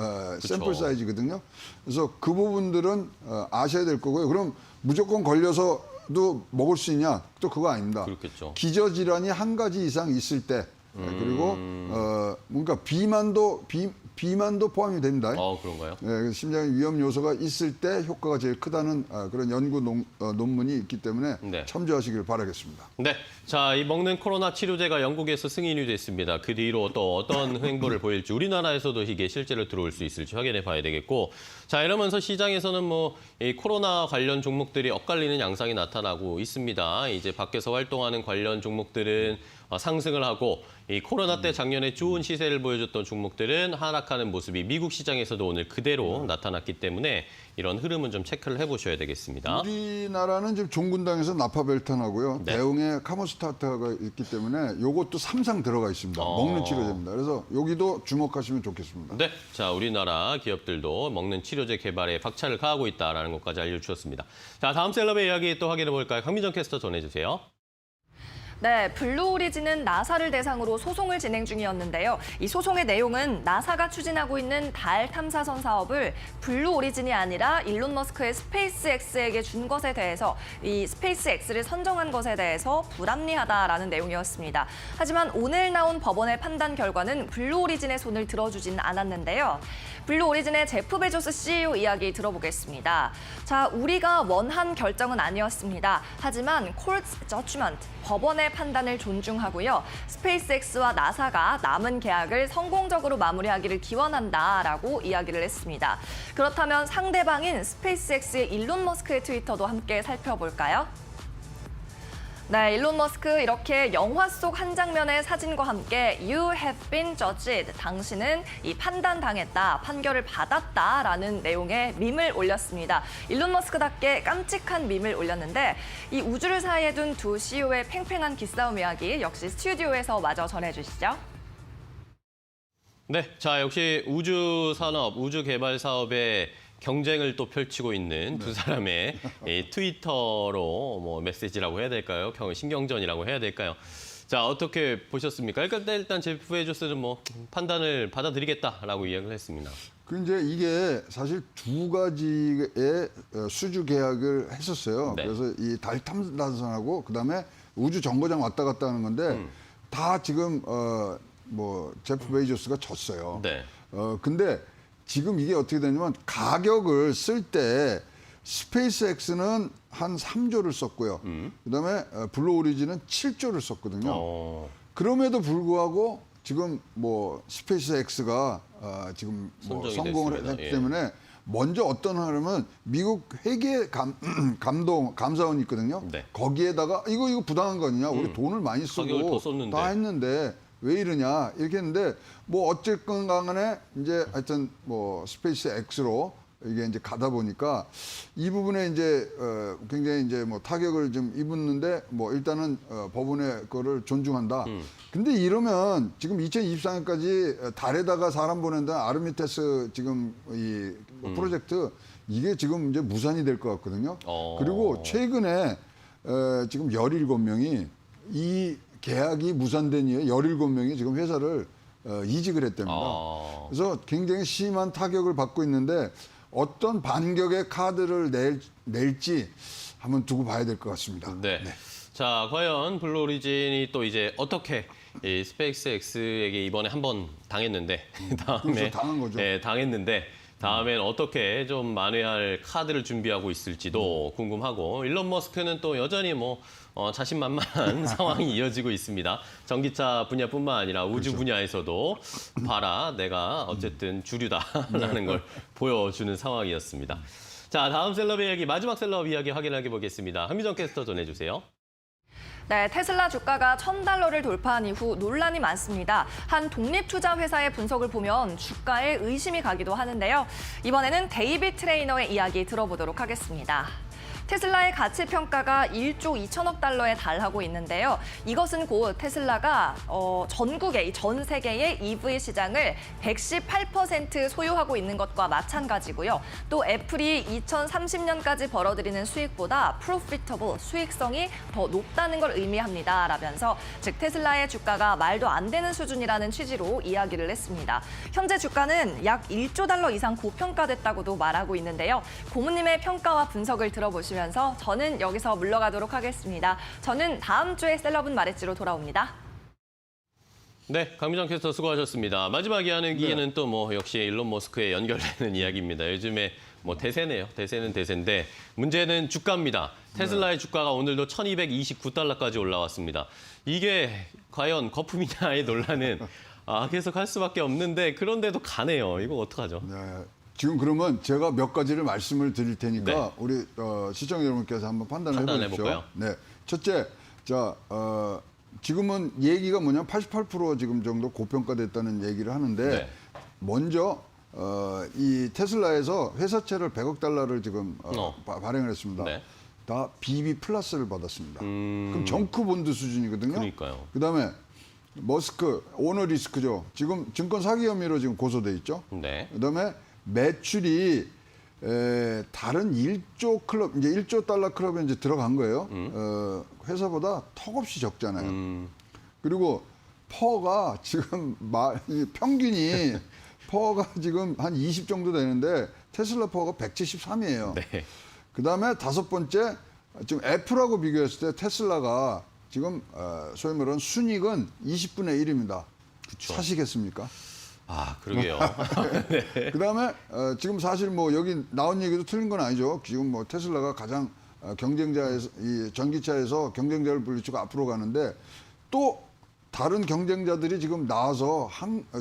샘플 사이즈거든요. 그래서 그 부분들은 아셔야 될 거고요. 그럼 무조건 걸려서도 먹을 수 있냐? 또 그거 아닙니다. 그렇겠죠. 기저질환이 한 가지 이상 있을 때 그리고 뭔가 비만도 포함이 됩니다. 그런가요? 네, 심장 위험 요소가 있을 때 효과가 제일 크다는 그런 연구 논문이 있기 때문에 네. 참조하시길 바라겠습니다. 네, 자, 이 먹는 코로나 치료제가 영국에서 승인이 됐습니다. 그 뒤로 또 어떤 행보를 보일지 우리나라에서도 이게 실제로 들어올 수 있을지 확인해 봐야 되겠고, 자, 이러면서 시장에서는 뭐 이 코로나 관련 종목들이 엇갈리는 양상이 나타나고 있습니다. 이제 밖에서 활동하는 관련 종목들은 상승을 하고 이 코로나 때 작년에 좋은 시세를 보여줬던 종목들은 하락하는 모습이 미국 시장에서도 오늘 그대로 나타났기 때문에 이런 흐름은 좀 체크를 해보셔야 되겠습니다. 우리나라는 지금 종군당에서 나파벨탄하고요. 네. 대웅의 카모스타트가 있기 때문에 요것도 3상 들어가 있습니다. 먹는 치료제입니다. 그래서 여기도 주목하시면 좋겠습니다. 네, 자, 우리나라 기업들도 먹는 치료제 개발에 박차를 가하고 있다는 것까지 알려주셨습니다. 자, 다음 셀럽의 이야기 또 확인해 볼까요? 강민정 캐스터 전해주세요. 네, 블루오리진은 나사를 대상으로 소송을 진행 중이었는데요. 이 소송의 내용은 나사가 추진하고 있는 달 탐사선 사업을 블루오리진이 아니라 일론 머스크의 스페이스X에게 준 것에 대해서 이 스페이스X를 선정한 것에 대해서 불합리하다라는 내용이었습니다. 하지만 오늘 나온 법원의 판단 결과는 블루오리진의 손을 들어주진 않았는데요. 블루오리진의 제프 베조스 CEO 이야기 들어보겠습니다. 자, 우리가 원한 결정은 아니었습니다. 하지만 court's judgment, 법원의 판단을 존중하고요. 스페이스X와 나사가 남은 계약을 성공적으로 마무리하기를 기원한다라고 이야기를 했습니다. 그렇다면 상대방인 스페이스X의 일론 머스크의 트위터도 함께 살펴볼까요? 네, 일론 머스크 이렇게 영화 속 한 장면의 사진과 함께 You have been judged, 당신은 이 판단당했다, 판결을 받았다라는 내용의 밈을 올렸습니다. 일론 머스크답게 깜찍한 밈을 올렸는데 이 우주를 사이에 둔 두 CEO의 팽팽한 기싸움 이야기 역시 스튜디오에서 마저 전해주시죠. 네, 자, 역시 우주 산업, 우주 개발 사업에 경쟁을 또 펼치고 있는 두 사람의 이 트위터로 뭐 메시지라고 해야 될까요? 신경전이라고 해야 될까요? 자, 어떻게 보셨습니까? 일단 제프 베조스는 뭐 판단을 받아들이겠다라고 이야기를 했습니다. 그 이제 이게 사실 두 가지의 수주 계약을 했었어요. 네. 그래서 이 달 탐사선하고 그다음에 우주 정거장 왔다 갔다 하는 건데 다 지금 뭐 제프 베조스가 졌어요. 네. 근데 지금 이게 어떻게 되냐면 가격을 쓸 때 스페이스X는 한 3조를 썼고요. 그다음에 블루오리진은 7조를 썼거든요. 그럼에도 불구하고 지금 뭐 스페이스X가 지금 뭐 선정이 성공을 됐습니다. 했기 예. 때문에 먼저 어떤 하냐면 미국 회계 감사원이 있거든요. 네. 거기에다가 이거 부당한 거 아니냐? 우리 돈을 많이 가격을 쓰고 더 썼는데. 다 했는데 왜 이러냐 이렇게 했는데 뭐 어쨌건 간에 이제 하여튼 뭐 스페이스 X로 이게 이제 가다 보니까 이 부분에 이제 굉장히 이제 뭐 타격을 좀 입었는데 뭐 일단은 법원의 거를 존중한다. 근데 이러면 지금 2024년까지 달에다가 사람 보낸다는 아르미테스 지금 이 프로젝트 이게 지금 이제 무산이 될 것 같거든요. 그리고 최근에 지금 17명이 이 계약이 무산된 이후에 17명이 지금 회사를 이직을 했답니다. 그래서 굉장히 심한 타격을 받고 있는데 어떤 반격의 카드를 낼지 한번 두고 봐야 될 것 같습니다. 네. 자, 과연 블루오리진이 또 이제 어떻게 이 스페이스X에게 이번에 한번 당했는데 다음에 그래서 당한 거죠. 예, 당했는데 다음엔 어떻게 좀 만회할 카드를 준비하고 있을지도 궁금하고 일론 머스크는 또 여전히 뭐 자신만만한 상황이 이어지고 있습니다. 전기차 분야뿐만 아니라 우주 그렇죠. 분야에서도 봐라 내가 어쨌든 주류다라는 걸 보여주는 상황이었습니다. 자, 다음 셀럽 이야기, 마지막 셀럽 이야기 확인해 보겠습니다. 한미정 캐스터 전해주세요. 네, 테슬라 주가가 $1,000를 돌파한 이후 논란이 많습니다. 한 독립투자회사의 분석을 보면 주가에 의심이 가기도 하는데요. 이번에는 데이빗 트레이너의 이야기 들어보도록 하겠습니다. 테슬라의 가치 평가가 1조 2천억 달러에 달하고 있는데요. 이것은 곧 테슬라가 전국의 전 세계의 EV 시장을 118% 소유하고 있는 것과 마찬가지고요. 또 애플이 2030년까지 벌어들이는 수익보다 profitable, 수익성이 더 높다는 걸 의미합니다. 라면서 즉 테슬라의 주가가 말도 안 되는 수준이라는 취지로 이야기를 했습니다. 현재 주가는 약 1조 달러 이상 고평가됐다고도 말하고 있는데요. 고모님의 평가와 분석을 들어보시면서 저는 여기서 물러가도록 하겠습니다. 저는 다음 주에 셀럽은 말했지로 돌아옵니다. 네, 강민정 캐스터 수고하셨습니다. 마지막 이야기는 또 뭐 역시 일론 머스크에 연결되는 이야기입니다. 요즘에 뭐 대세네요. 대세는 대세인데 문제는 주가입니다. 테슬라의 주가가 오늘도 1,229달러까지 올라왔습니다. 이게 과연 거품이냐의 논란은 계속 할 수밖에 없는데 그런데도 가네요. 이거 어떡하죠? 네. 지금 그러면 제가 몇 가지를 말씀을 드릴 테니까 네. 우리 시청자 여러분께서 한번 판단해 판단해 보십시오. 볼까요? 네. 첫째, 자 지금은 얘기가 뭐냐면 88% 지금 정도 고평가됐다는 얘기를 하는데 네. 먼저 이 테슬라에서 회사채를 100억 달러를 지금 발행을 했습니다. 네. 다 BB 플러스를 받았습니다. 그럼 정크 본드 수준이거든요. 그러니까요. 그다음에 머스크 오너 리스크죠. 지금 증권 사기 혐의로 지금 고소돼 있죠. 네. 그다음에 매출이 다른 1조 클럽 이제 1조 달러 클럽에 이제 들어간 거예요. 회사보다 턱없이 적잖아요. 그리고 퍼가 지금 평균이 퍼가 지금 한 20 정도 되는데 테슬라 퍼가 173이에요. 네. 그다음에 다섯 번째 지금 애플하고 비교했을 때 테슬라가 지금 소위 말하는 순이익은 20분의 1입니다. 그쵸. 사시겠습니까? 그러게요. 네. 그다음에 지금 사실 뭐 여기 나온 얘기도 틀린 건 아니죠. 지금 뭐 테슬라가 가장 경쟁자에서 이 전기차에서 경쟁자를 물리치고 앞으로 가는데 또 다른 경쟁자들이 지금 나와서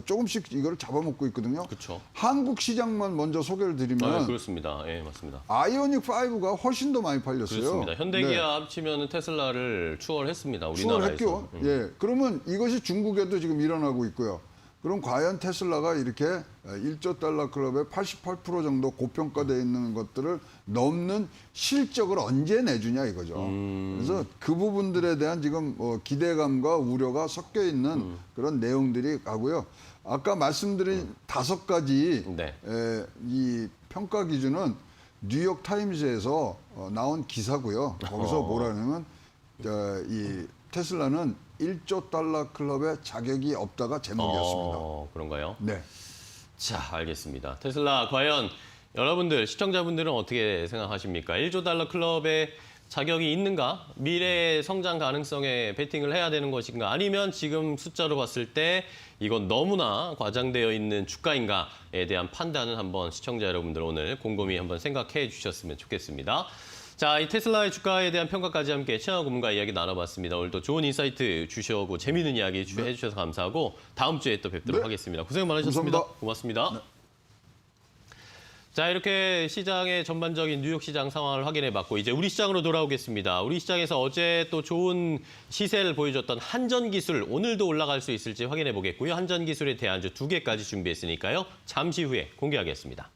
조금씩 이걸 잡아먹고 있거든요. 그렇죠. 한국 시장만 먼저 소개를 드리면 그렇습니다. 예, 맞습니다. 아이오닉 5가 훨씬 더 많이 팔렸어요. 그렇습니다. 현대기아 네. 합치면 추월을 추월했습니다. 우리나라에서. 추월했죠. 예. 그러면 이것이 중국에도 지금 일어나고 있고요. 그럼 과연 테슬라가 이렇게 1조 달러 클럽에 88% 정도 고평가되어 있는 것들을 넘는 실적을 언제 내주냐 이거죠. 그래서 그 부분들에 대한 지금 기대감과 우려가 섞여 있는 그런 내용들이 가고요. 아까 말씀드린 5가지 네. 이 평가 기준은 뉴욕 타임즈에서 나온 기사고요. 거기서 뭐라냐면 이 테슬라는 1조 달러 클럽에 자격이 없다가 제목이었습니다. 그런가요? 네. 자, 알겠습니다. 테슬라 과연 여러분들, 시청자분들은 어떻게 생각하십니까? 1조 달러 클럽에 자격이 있는가? 미래의 성장 가능성에 베팅을 해야 되는 것인가? 아니면 지금 숫자로 봤을 때 이건 너무나 과장되어 있는 주가인가에 대한 판단은 한번 시청자 여러분들 오늘 곰곰이 한번 생각해 주셨으면 좋겠습니다. 자, 이 테슬라의 주가에 대한 평가까지 함께 최영하 고문과 이야기 나눠봤습니다. 오늘도 좋은 인사이트 주셔고 재미있는 이야기 해주셔서 감사하고 다음 주에 또 뵙도록 하겠습니다. 고생 많으셨습니다. 감사합니다. 고맙습니다. 네. 자, 이렇게 시장의 전반적인 뉴욕 시장 상황을 확인해봤고 이제 우리 시장으로 돌아오겠습니다. 우리 시장에서 어제 또 좋은 시세를 보여줬던 한전기술 오늘도 올라갈 수 있을지 확인해보겠고요. 한전기술의 대안주 2개까지 준비했으니까요. 잠시 후에 공개하겠습니다.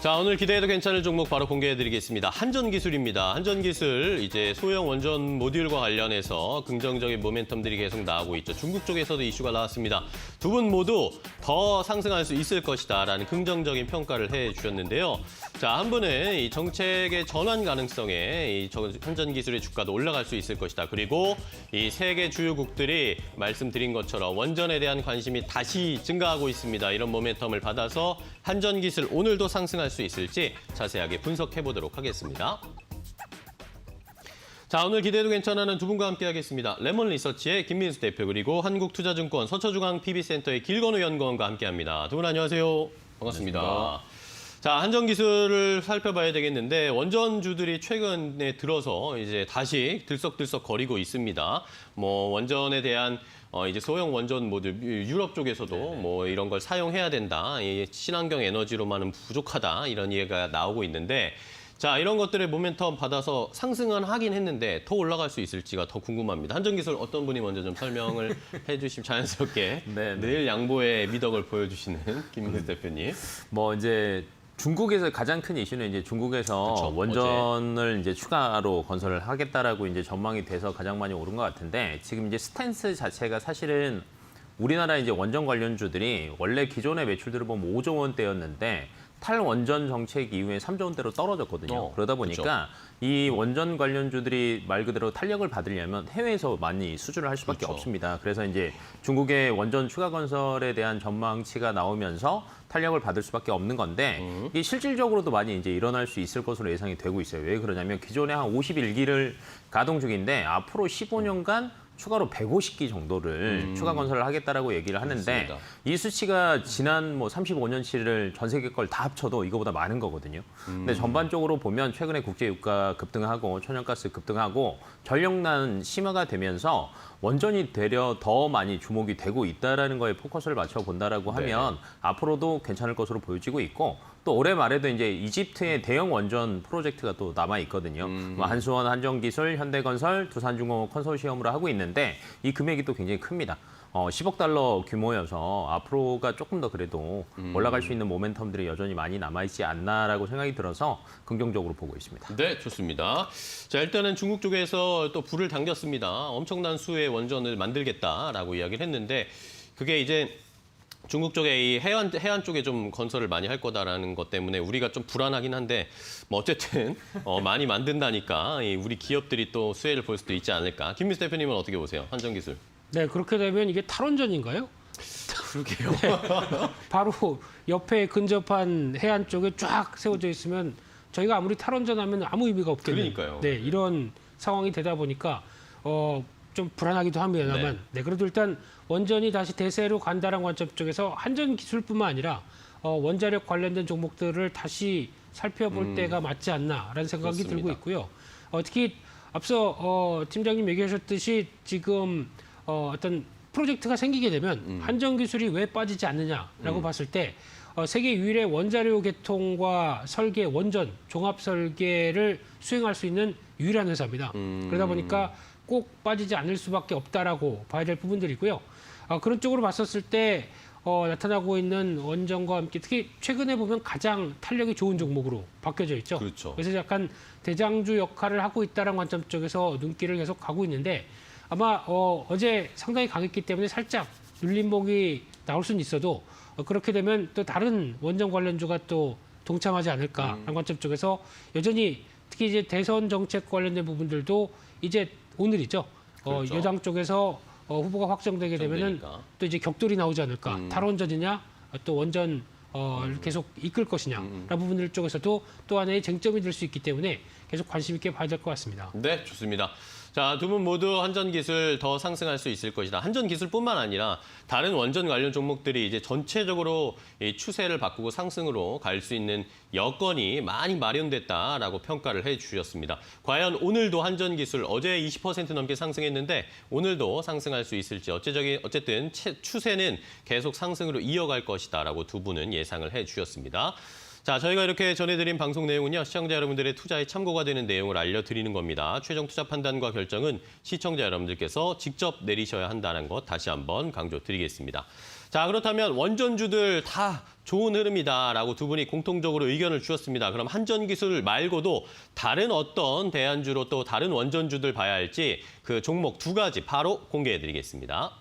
자, 오늘 기대해도 괜찮을 종목 바로 공개해드리겠습니다. 한전기술입니다. 한전기술 이제 소형 원전 모듈과 관련해서 긍정적인 모멘텀들이 계속 나오고 있죠. 중국 쪽에서도 이슈가 나왔습니다. 두 분 모두 더 상승할 수 있을 것이다라는 긍정적인 평가를 해주셨는데요. 자, 한 분은 이 정책의 전환 가능성에 이 한전기술의 주가도 올라갈 수 있을 것이다. 그리고 이 세계 주요국들이 말씀드린 것처럼 원전에 대한 관심이 다시 증가하고 있습니다. 이런 모멘텀을 받아서 한전기술 오늘도 상승할 수 있을지 자세하게 분석해 보도록 하겠습니다. 자, 오늘 기대도 괜찮아는 두 분과 함께하겠습니다. 레몬리서치의 김민수 대표 그리고 한국투자증권 서초중앙 PB센터의 길건우 연구원과 함께합니다. 두 분 안녕하세요. 반갑습니다. 안녕하십니까. 자, 한전기술을 살펴봐야 되겠는데 원전주들이 최근에 들어서 이제 다시 들썩들썩 거리고 있습니다. 뭐 원전에 대한 이제 소형 원전 모듈 유럽 쪽에서도 뭐 이런 걸 사용해야 된다. 이 친환경 에너지로만은 부족하다. 이런 얘기가 나오고 있는데 자, 이런 것들의 모멘텀 받아서 상승은 하긴 했는데 더 올라갈 수 있을지가 더 궁금합니다. 한전기술 어떤 분이 먼저 좀 설명을 해주시면 자연스럽게 네. 늘 양보의 미덕을 보여주시는 김민수 대표님. 뭐 이제 중국에서 가장 큰 이슈는 이제 중국에서 그쵸, 원전을 이제 추가로 건설을 하겠다라고 이제 전망이 돼서 가장 많이 오른 것 같은데 지금 이제 스탠스 자체가 사실은 우리나라 이제 원전 관련주들이 원래 기존의 매출들을 보면 5조 원대였는데 탈원전 정책 이후에 3조 원대로 떨어졌거든요. 그러다 보니까 이 원전 관련주들이 말 그대로 탄력을 받으려면 해외에서 많이 수주를 할 수밖에 그렇죠. 없습니다. 그래서 이제 중국의 원전 추가 건설에 대한 전망치가 나오면서 탄력을 받을 수밖에 없는 건데 이게 실질적으로도 많이 이제 일어날 수 있을 것으로 예상이 되고 있어요. 왜 그러냐면 기존에 한 51기를 가동 중인데 앞으로 15년간 추가로 150기 정도를 추가 건설을 하겠다라고 얘기를 하는데 맞습니다. 이 수치가 지난 뭐 35년치를 전 세계 걸 다 합쳐도 이거보다 많은 거거든요. 근데 전반적으로 보면 최근에 국제 유가 급등하고 천연가스 급등하고 전력난 심화가 되면서 원전이 되려 더 많이 주목이 되고 있다라는 거에 포커스를 맞춰 본다라고 하면 앞으로도 괜찮을 것으로 보여지고 있고 또 올해 말에도 이제 이집트의 대형 원전 프로젝트가 또 남아 있거든요. 뭐 한수원, 한전기술, 현대건설, 두산중공업 컨소시엄으로 하고 있는데 이 금액이 또 굉장히 큽니다. 10억 달러 규모여서 앞으로가 조금 더 그래도 올라갈 수 있는 모멘텀들이 여전히 많이 남아있지 않나라고 생각이 들어서 긍정적으로 보고 있습니다. 네, 좋습니다. 자, 일단은 중국 쪽에서 또 불을 당겼습니다. 엄청난 수의 원전을 만들겠다라고 이야기를 했는데 그게 이제 중국 쪽에 이 해안 쪽에 좀 건설을 많이 할 거다라는 것 때문에 우리가 좀 불안하긴 한데 뭐 어쨌든 많이 만든다니까 우리 기업들이 또 수혜를 볼 수도 있지 않을까. 김민수 대표님은 어떻게 보세요? 한전기술. 네, 그렇게 되면 이게 탈원전인가요? 그러게요. 바로 옆에 근접한 해안 쪽에 쫙 세워져 있으면 저희가 아무리 탈원전하면 아무 의미가 없겠네요. 그러니까요. 네, 이런 상황이 되다 보니까 좀 불안하기도 합니다만, 네, 그래도 일단 원전이 다시 대세로 간다는 관점 쪽에서 한전 기술뿐만 아니라 원자력 관련된 종목들을 다시 살펴볼 때가 맞지 않나라는 생각이 그렇습니다. 들고 있고요. 특히 앞서 팀장님 얘기하셨듯이 지금 어떤 프로젝트가 생기게 되면 한전 기술이 왜 빠지지 않느냐라고 봤을 때 세계 유일의 원자료 개통과 설계, 원전, 종합 설계를 수행할 수 있는 유일한 회사입니다. 그러다 보니까 꼭 빠지지 않을 수밖에 없다라고 봐야 될 부분들이고요. 그런 쪽으로 봤었을 때 나타나고 있는 원전과 함께 특히 최근에 보면 가장 탄력이 좋은 종목으로 바뀌어져 있죠. 그렇죠. 그래서 약간 대장주 역할을 하고 있다는 관점 쪽에서 눈길을 계속 가고 있는데 아마 어제 상당히 강했기 때문에 살짝 눌림목이 나올 수는 있어도 그렇게 되면 또 다른 원전 관련주가 또 동참하지 않을까라는 관점 쪽에서 여전히 특히 이제 대선 정책 관련된 부분들도 이제 오늘이죠. 그렇죠. 여당 쪽에서 후보가 확정되게 되면은 확정되니까. 또 이제 격돌이 나오지 않을까. 탈원전이냐 또 원전 계속 이끌 것이냐라는 부분들 쪽에서도 또 하나의 쟁점이 될 수 있기 때문에 계속 관심 있게 봐야 될 것 같습니다. 네, 좋습니다. 자, 두 분 모두 한전기술 더 상승할 수 있을 것이다. 한전기술뿐만 아니라 다른 원전 관련 종목들이 이제 전체적으로 이 추세를 바꾸고 상승으로 갈 수 있는 여건이 많이 마련됐다라고 평가를 해주셨습니다. 과연 오늘도 한전기술 어제 20% 넘게 상승했는데 오늘도 상승할 수 있을지 어쨌든 추세는 계속 상승으로 이어갈 것이다라고 두 분은 예상을 해주셨습니다. 자, 저희가 이렇게 전해드린 방송 내용은요, 시청자 여러분들의 투자에 참고가 되는 내용을 알려드리는 겁니다. 최종 투자 판단과 결정은 시청자 여러분들께서 직접 내리셔야 한다는 것 다시 한번 강조드리겠습니다. 자, 그렇다면 원전주들 다 좋은 흐름이다라고 두 분이 공통적으로 의견을 주셨습니다. 그럼 한전기술 말고도 다른 어떤 대안주로 또 다른 원전주들 봐야 할지 그 종목 두 가지 바로 공개해드리겠습니다.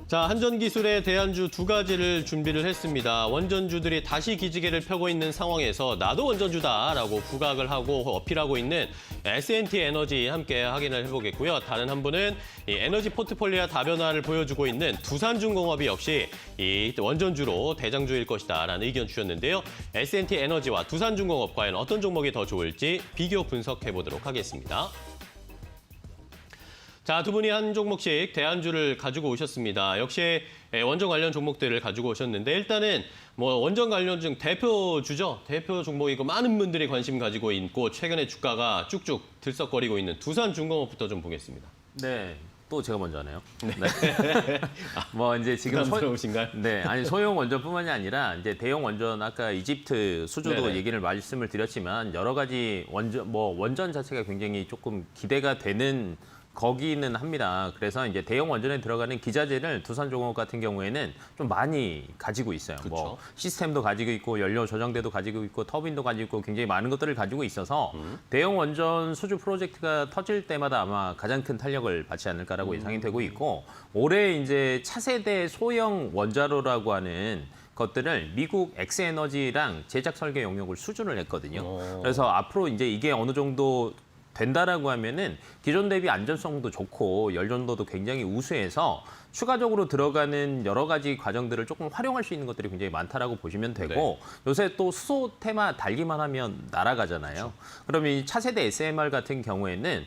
자, 한전기술의 대안주 두 가지를 준비를 했습니다. 원전주들이 다시 기지개를 펴고 있는 상황에서 나도 원전주다라고 부각을 하고 어필하고 있는 S&T 에너지 함께 확인을 해보겠고요. 다른 한 분은 이 에너지 포트폴리오 다변화를 보여주고 있는 두산중공업이 역시 이 원전주로 대장주일 것이다라는 의견 주셨는데요. S&T 에너지와 두산중공업 과연 어떤 종목이 더 좋을지 비교 분석해보도록 하겠습니다. 자, 두 분이 한 종목씩 대안주를 가지고 오셨습니다. 역시 원전 관련 종목들을 가지고 오셨는데 일단은 뭐 원전 관련 중 대표주죠. 대표 종목이고 많은 분들이 관심 가지고 있고 최근에 주가가 쭉쭉 들썩거리고 있는 두산중공업부터 좀 보겠습니다. 네. 또 제가 먼저 하네요. 네. 뭐 이제 지금 부담스러우신가요? 네, 아니 소형 원전뿐만이 아니라 이제 대형 원전 아까 이집트 수주도 네네. 얘기를 말씀을 드렸지만 여러 가지 원전 자체가 굉장히 조금 기대가 되는 거기는 합니다. 그래서 이제 대형 원전에 들어가는 기자재를 두산중공업 같은 경우에는 좀 많이 가지고 있어요. 그쵸. 뭐 시스템도 가지고 있고 연료 저장대도 가지고 있고 터빈도 가지고 있고 굉장히 많은 것들을 가지고 있어서 대형 원전 수주 프로젝트가 터질 때마다 아마 가장 큰 탄력을 받지 않을까라고 예상이 되고 있고 올해 이제 차세대 소형 원자로라고 하는 것들을 미국 엑스에너지랑 제작 설계 용역을 수주를 했거든요. 그래서 앞으로 이제 이게 어느 정도 된다라고 하면은 기존 대비 안전성도 좋고 연료도도 굉장히 우수해서 추가적으로 들어가는 여러 가지 과정들을 조금 활용할 수 있는 것들이 굉장히 많다라고 보시면 되고 요새 또 수소 테마 달기만 하면 날아가잖아요. 그러면 이 차세대 SMR 같은 경우에는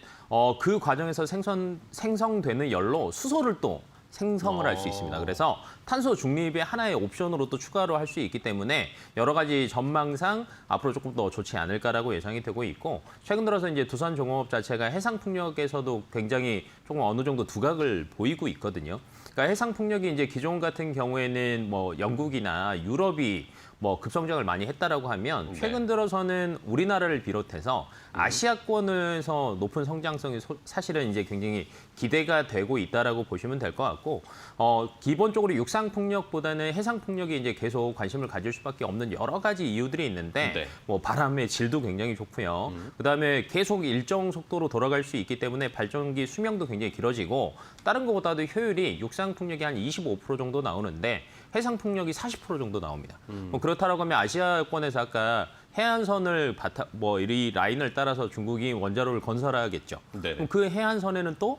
그 과정에서 생성되는 열로 수소를 또 생성을 할 수 있습니다. 그래서 탄소 중립의 하나의 옵션으로 또 추가로 할 수 있기 때문에 여러 가지 전망상 앞으로 조금 더 좋지 않을까라고 예상이 되고 있고 최근 들어서 이제 두산중공업 자체가 해상풍력에서도 굉장히 조금 어느 정도 두각을 보이고 있거든요. 그러니까 해상풍력이 이제 기존 같은 경우에는 뭐 영국이나 유럽이 뭐 급성장을 많이 했다라고 하면 최근 들어서는 우리나라를 비롯해서 아시아권에서 높은 성장성이 사실은 이제 굉장히 기대가 되고 있다라고 보시면 될 것 같고 기본적으로 육상풍력보다는 해상풍력이 이제 계속 관심을 가질 수밖에 없는 여러 가지 이유들이 있는데 뭐 바람의 질도 굉장히 좋고요. 그다음에 계속 일정 속도로 돌아갈 수 있기 때문에 발전기 수명도 굉장히 길어지고 다른 것보다도 효율이 육상풍력이 한 25% 정도 나오는데 해상풍력이 40% 정도 나옵니다. 뭐 그렇다라고 하면 아시아권에서 아까 해안선을 이 라인을 따라서 중국이 원자로를 건설하겠죠. 그럼 그 해안선에는 또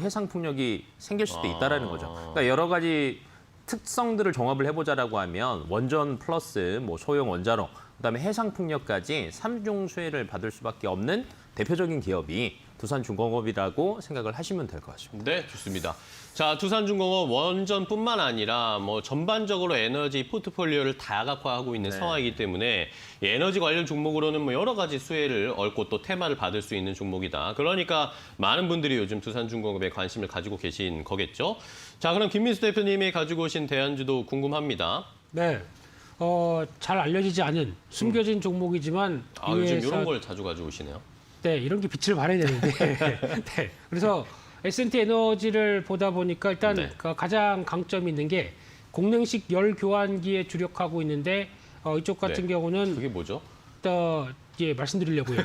해상풍력이 생길 수도 있다라는 거죠. 그러니까 여러 가지 특성들을 종합을 해보자라고 하면 원전 플러스 뭐 소형 원자로 그다음에 해상풍력까지 삼중 수혜를 받을 수밖에 없는 대표적인 기업이 두산중공업이라고 생각을 하시면 될 것 같습니다. 네, 좋습니다. 자, 두산중공업 원전뿐만 아니라 뭐 전반적으로 에너지 포트폴리오를 다각화하고 있는 상황이기 때문에 이 에너지 관련 종목으로는 뭐 여러 가지 수혜를 얻고 또 테마를 받을 수 있는 종목이다. 그러니까 많은 분들이 요즘 두산중공업에 관심을 가지고 계신 거겠죠. 자, 그럼 김민수 대표님이 가지고 오신 대안주도 궁금합니다. 네. 잘 알려지지 않은 숨겨진 종목이지만 요즘 이런 걸 자주 가져오시네요. 네, 이런 게 빛을 발해야 되는데. 네. 그래서 S&T 에너지를 보다 보니까 일단 가장 강점이 있는 게 공랭식 열 교환기에 주력하고 있는데 이쪽 같은 경우는 그게 뭐죠? 말씀드리려고요.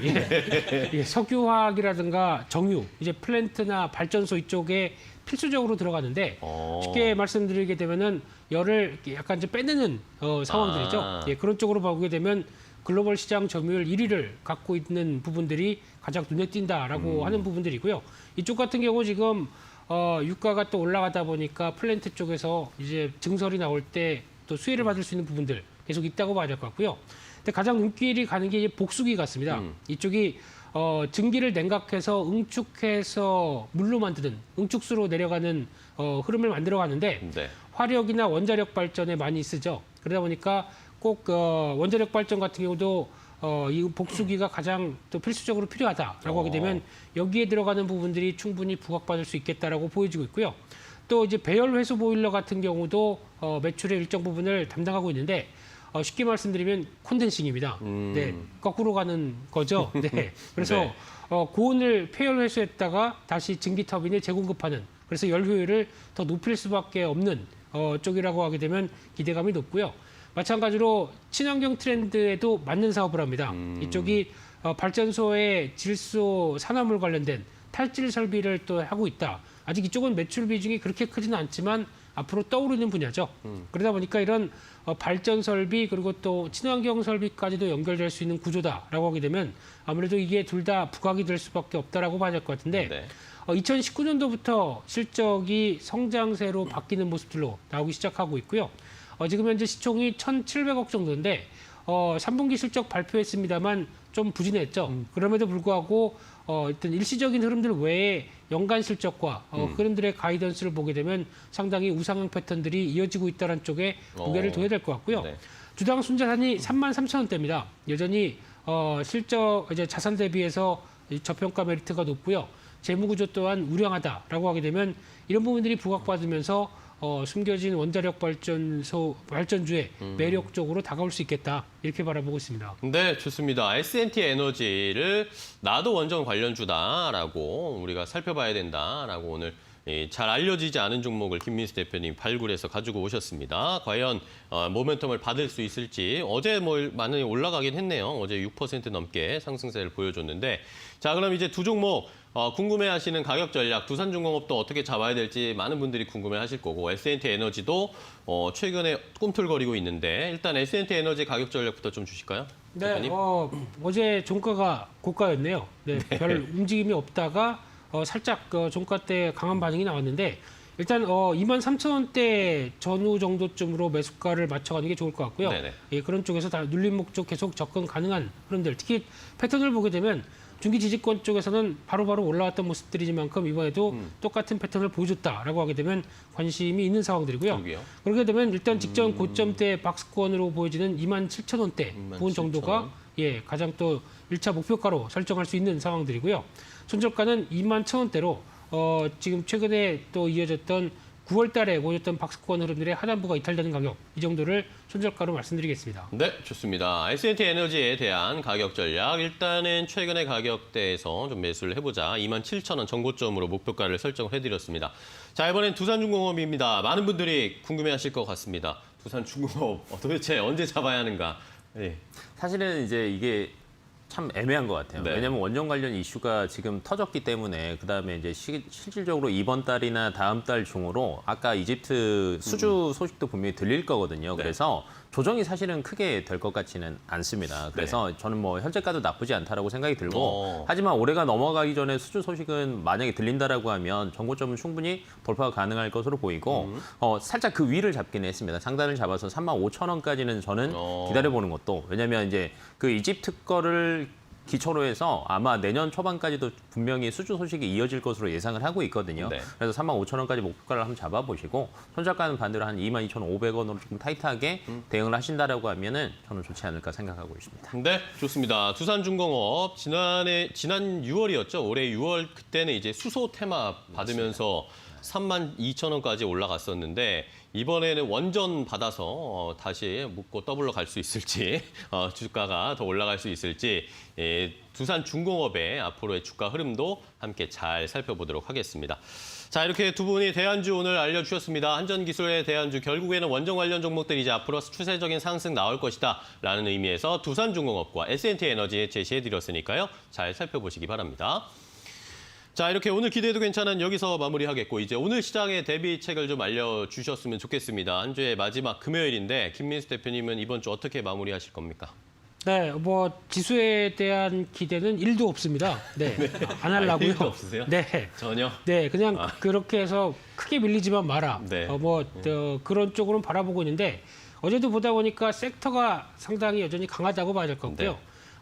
석유화학이라든가 정유, 이제 플랜트나 발전소 이쪽에 필수적으로 들어가는데 쉽게 말씀드리게 되면은 열을 약간 좀 빼내는 상황들이죠. 그런 쪽으로 보게 되면 글로벌 시장 점유율 1위를 갖고 있는 부분들이 가장 눈에 띈다라고 하는 부분들이고요. 이쪽 같은 경우 지금 유가가 또 올라가다 보니까 플랜트 쪽에서 이제 증설이 나올 때 또 수혜를 받을 수 있는 부분들 계속 있다고 봐야 될 것 같고요. 근데 가장 눈길이 가는 게 이제 복수기 같습니다. 이쪽이 증기를 냉각해서 응축해서 물로 만드는 응축수로 내려가는 흐름을 만들어 가는데 화력이나 원자력 발전에 많이 쓰죠. 그러다 보니까 꼭 원자력 발전 같은 경우도 이 복수기가 가장 또 필수적으로 필요하다라고 하게 되면 여기에 들어가는 부분들이 충분히 부각받을 수 있겠다라고 보여지고 있고요. 또 이제 배열 회수 보일러 같은 경우도 매출의 일정 부분을 담당하고 있는데 쉽게 말씀드리면 콘덴싱입니다. 네, 거꾸로 가는 거죠. 네, 그래서 고온을 폐열 회수했다가 다시 증기 터빈에 재공급하는 그래서 열 효율을 더 높일 수밖에 없는 쪽이라고 하게 되면 기대감이 높고요. 마찬가지로 친환경 트렌드에도 맞는 사업을 합니다. 이쪽이 발전소의 질소 산화물 관련된 탈질 설비를 또 하고 있다. 아직 이쪽은 매출 비중이 그렇게 크지는 않지만 앞으로 떠오르는 분야죠. 그러다 보니까 이런 발전 설비 그리고 또 친환경 설비까지도 연결될 수 있는 구조다라고 하게 되면 아무래도 이게 둘 다 부각이 될 수밖에 없다라고 봐야 될 것 같은데 네. 2019년도부터 실적이 성장세로 바뀌는 모습들로 나오기 시작하고 있고요. 지금 현재 시총이 1,700억 정도인데 3분기 실적 발표했습니다만 좀 부진했죠. 그럼에도 불구하고 일단 일시적인 흐름들 외에 연간 실적과 흐름들의 가이던스를 보게 되면 상당히 우상향 패턴들이 이어지고 있다는 쪽에 무게를 둬야 될 것 같고요. 네. 주당 순자산이 33,000원대입니다. 여전히 실적 이제 자산 대비해서 저평가 메리트가 높고요. 재무구조 또한 우량하다라고 하게 되면 이런 부분들이 부각받으면서 숨겨진 원자력 발전주의 매력적으로 다가올 수 있겠다 이렇게 바라보고 있습니다. 네, 좋습니다. S&T 에너지를 나도 원전 관련주다라고 우리가 살펴봐야 된다라고 오늘 잘 알려지지 않은 종목을 김민수 대표님 발굴해서 가지고 오셨습니다. 과연 모멘텀을 받을 수 있을지 어제 많이 올라가긴 했네요. 어제 6% 넘게 상승세를 보여줬는데 자, 그럼 이제 두 종목 궁금해하시는 가격 전략, 두산중공업도 어떻게 잡아야 될지 많은 분들이 궁금해하실 거고 S&T 에너지도 최근에 꿈틀거리고 있는데 일단 S&T 에너지 가격 전략부터 좀 주실까요? 네, 대표님? 어제 종가가 고가였네요. 네, 별 움직임이 없다가 살짝 종가 때 강한 반응이 나왔는데 일단 23,000원대 전후 정도쯤으로 매수가를 맞춰가는 게 좋을 것 같고요. 네네. 예, 그런 쪽에서 다 눌림 목적 계속 접근 가능한 흐름들, 특히 패턴을 보게 되면 중기 지지권 쪽에서는 바로바로 올라왔던 모습들이지만큼 이번에도 똑같은 패턴을 보여줬다라고 하게 되면 관심이 있는 상황들이고요. 그러게요. 그렇게 되면 일단 직전 고점대 박스권으로 보여지는 27,000원대 부분 정도가 예, 가장 또 1차 목표가로 설정할 수 있는 상황들이고요. 손절가는 21,000원대로 지금 최근에 또 이어졌던 9월 달에 보여줬던 박스권 흐름들의 하단부가 이탈되는 가격, 이 정도를 손절가로 말씀드리겠습니다. 네, 좋습니다. S&T 에너지에 대한 가격 전략. 일단은 최근의 가격대에서 좀 매수를 해보자. 27,000원 정고점으로 목표가를 설정을 해드렸습니다. 자, 이번엔 두산중공업입니다. 많은 분들이 궁금해하실 것 같습니다. 두산중공업 도대체 언제 잡아야 하는가? 네. 사실은 이제 이게 참 애매한 것 같아요. 네. 왜냐하면 원전 관련 이슈가 지금 터졌기 때문에 그다음에 이제 실질적으로 이번 달이나 다음 달 중으로 아까 이집트 수주 소식도 분명히 들릴 거거든요. 네. 그래서 조정이 사실은 크게 될 것 같지는 않습니다. 그래서 저는 뭐 현재가도 나쁘지 않다라고 생각이 들고 하지만 올해가 넘어가기 전에 수주 소식은 만약에 들린다라고 하면 정고점은 충분히 돌파가 가능할 것으로 보이고 살짝 그 위를 잡기는 했습니다. 상단을 잡아서 35,000원까지는 저는 기다려보는 것도 왜냐하면 이제 그 이집트 거를 기초로 해서 아마 내년 초반까지도 분명히 수주 소식이 이어질 것으로 예상을 하고 있거든요. 네. 그래서 35,000원까지 목표가를 한번 잡아보시고 손절가는 반대로 한 22,500원으로 조금 타이트하게 대응을 하신다라고 하면은 저는 좋지 않을까 생각하고 있습니다. 네, 좋습니다. 두산중공업 지난 6월이었죠. 올해 6월 그때는 이제 수소 테마 받으면서 32,000원까지 올라갔었는데 이번에는 원전 받아서 다시 묶고 더블로 갈 수 있을지 주가가 더 올라갈 수 있을지 두산중공업의 앞으로의 주가 흐름도 함께 잘 살펴보도록 하겠습니다. 자, 이렇게 두 분이 대안주 오늘 알려주셨습니다. 한전기술의 대안주, 결국에는 원전 관련 종목들이 이제 앞으로 추세적인 상승 나올 것이다 라는 의미에서 두산중공업과 S&T 에너지 제시해드렸으니까요. 잘 살펴보시기 바랍니다. 자, 이렇게 오늘 기대해도 괜찮은 여기서 마무리하겠고 이제 오늘 시장의 대비책을 좀 알려주셨으면 좋겠습니다. 한 주의 마지막 금요일인데 김민수 대표님은 이번 주 어떻게 마무리하실 겁니까? 네, 뭐 지수에 대한 기대는 1도 없습니다. 네, 안 하려고요. 1도 없으세요? 네, 전혀? 네, 그냥 그렇게 해서 크게 밀리지만 마라. 네. 그런 쪽으로는 바라보고 있는데 어제도 보다 보니까 섹터가 상당히 여전히 강하다고 봐야 될 것 같고요. 네.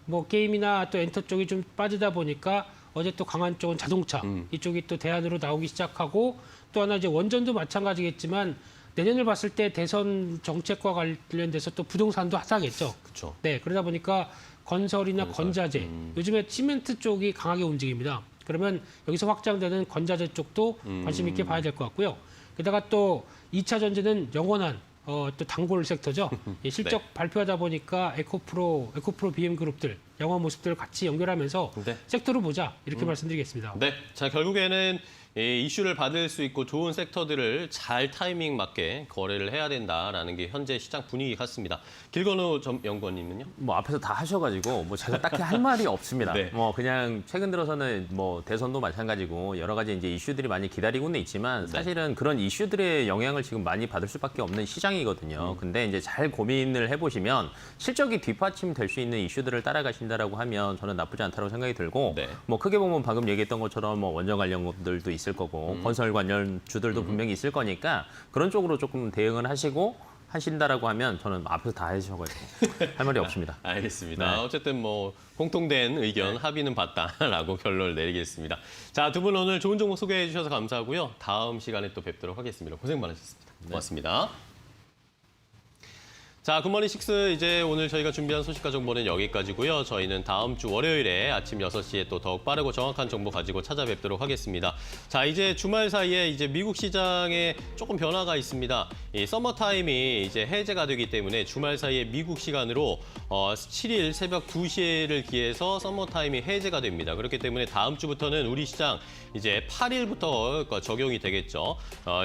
뭐 게임이나 또 엔터 쪽이 좀 빠지다 보니까 어제 또 강한 쪽은 자동차 이쪽이 또 대안으로 나오기 시작하고 또 하나 이제 원전도 마찬가지겠지만 내년을 봤을 때 대선 정책과 관련돼서 또 부동산도 핫하겠죠. 그렇죠. 네, 그러다 보니까 건설이나 건자재, 요즘에 시멘트 쪽이 강하게 움직입니다. 그러면 여기서 확장되는 건자재 쪽도 관심 있게 봐야 될 것 같고요. 게다가 또 2차 전지는 영원한 또 단골 섹터죠. 예, 실적 발표하다 보니까 에코프로 BM 그룹들 양호한 모습들을 같이 연결하면서 네. 섹터로 보자 이렇게 말씀드리겠습니다. 네, 자 결국에는 이 이슈를 받을 수 있고 좋은 섹터들을 잘 타이밍 맞게 거래를 해야 된다라는 게 현재 시장 분위기 같습니다. 길건우 연구원님은요? 뭐 앞에서 다 하셔가지고 뭐 제가 딱히 할 말이 없습니다. 네. 뭐 그냥 최근 들어서는 뭐 대선도 마찬가지고 여러 가지 이제 이슈들이 많이 기다리고는 있지만 사실은 그런 이슈들의 영향을 지금 많이 받을 수밖에 없는 시장이거든요. 근데 이제 잘 고민을 해보시면 실적이 뒷받침될 수 있는 이슈들을 따라가신다라고 하면 저는 나쁘지 않다고 생각이 들고 네. 뭐 크게 보면 방금 얘기했던 것처럼 뭐 원전 관련들도 있을 거고 건설 관련 주들도 분명히 있을 거니까 그런 쪽으로 조금 대응을 하신다라고 하면 저는 앞에서 다 해주셔가지고 할 말이 없습니다. 알겠습니다. 네. 어쨌든 뭐 공통된 의견 합의는 봤다라고 결론을 내리겠습니다. 자, 두 분 오늘 좋은 정보 소개해 주셔서 감사하고요. 다음 시간에 또 뵙도록 하겠습니다. 고생 많으셨습니다. 고맙습니다. 자, 굿모닝 식스 이제 오늘 저희가 준비한 소식과 정보는 여기까지고요. 저희는 다음 주 월요일에 아침 6시에 또 더욱 빠르고 정확한 정보 가지고 찾아뵙도록 하겠습니다. 자, 이제 주말 사이에 이제 미국 시장에 조금 변화가 있습니다. 이 서머 타임이 이제 해제가 되기 때문에 주말 사이에 미국 시간으로 7일 새벽 2시를 기해서 서머 타임이 해제가 됩니다. 그렇기 때문에 다음 주부터는 우리 시장 이제 8일부터 적용이 되겠죠.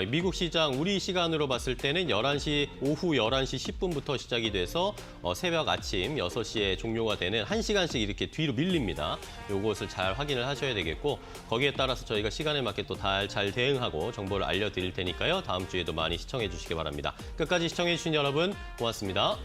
미국 시장 우리 시간으로 봤을 때는 오후 11시 10분부터 시작이 돼서 새벽 아침 6시에 종료가 되는 1시간씩 이렇게 뒤로 밀립니다. 요것을 잘 확인을 하셔야 되겠고 거기에 따라서 저희가 시간에 맞게 또 잘 대응하고 정보를 알려드릴 테니까요. 다음 주에도 많이 시청해 주시기 바랍니다. 끝까지 시청해 주신 여러분 고맙습니다.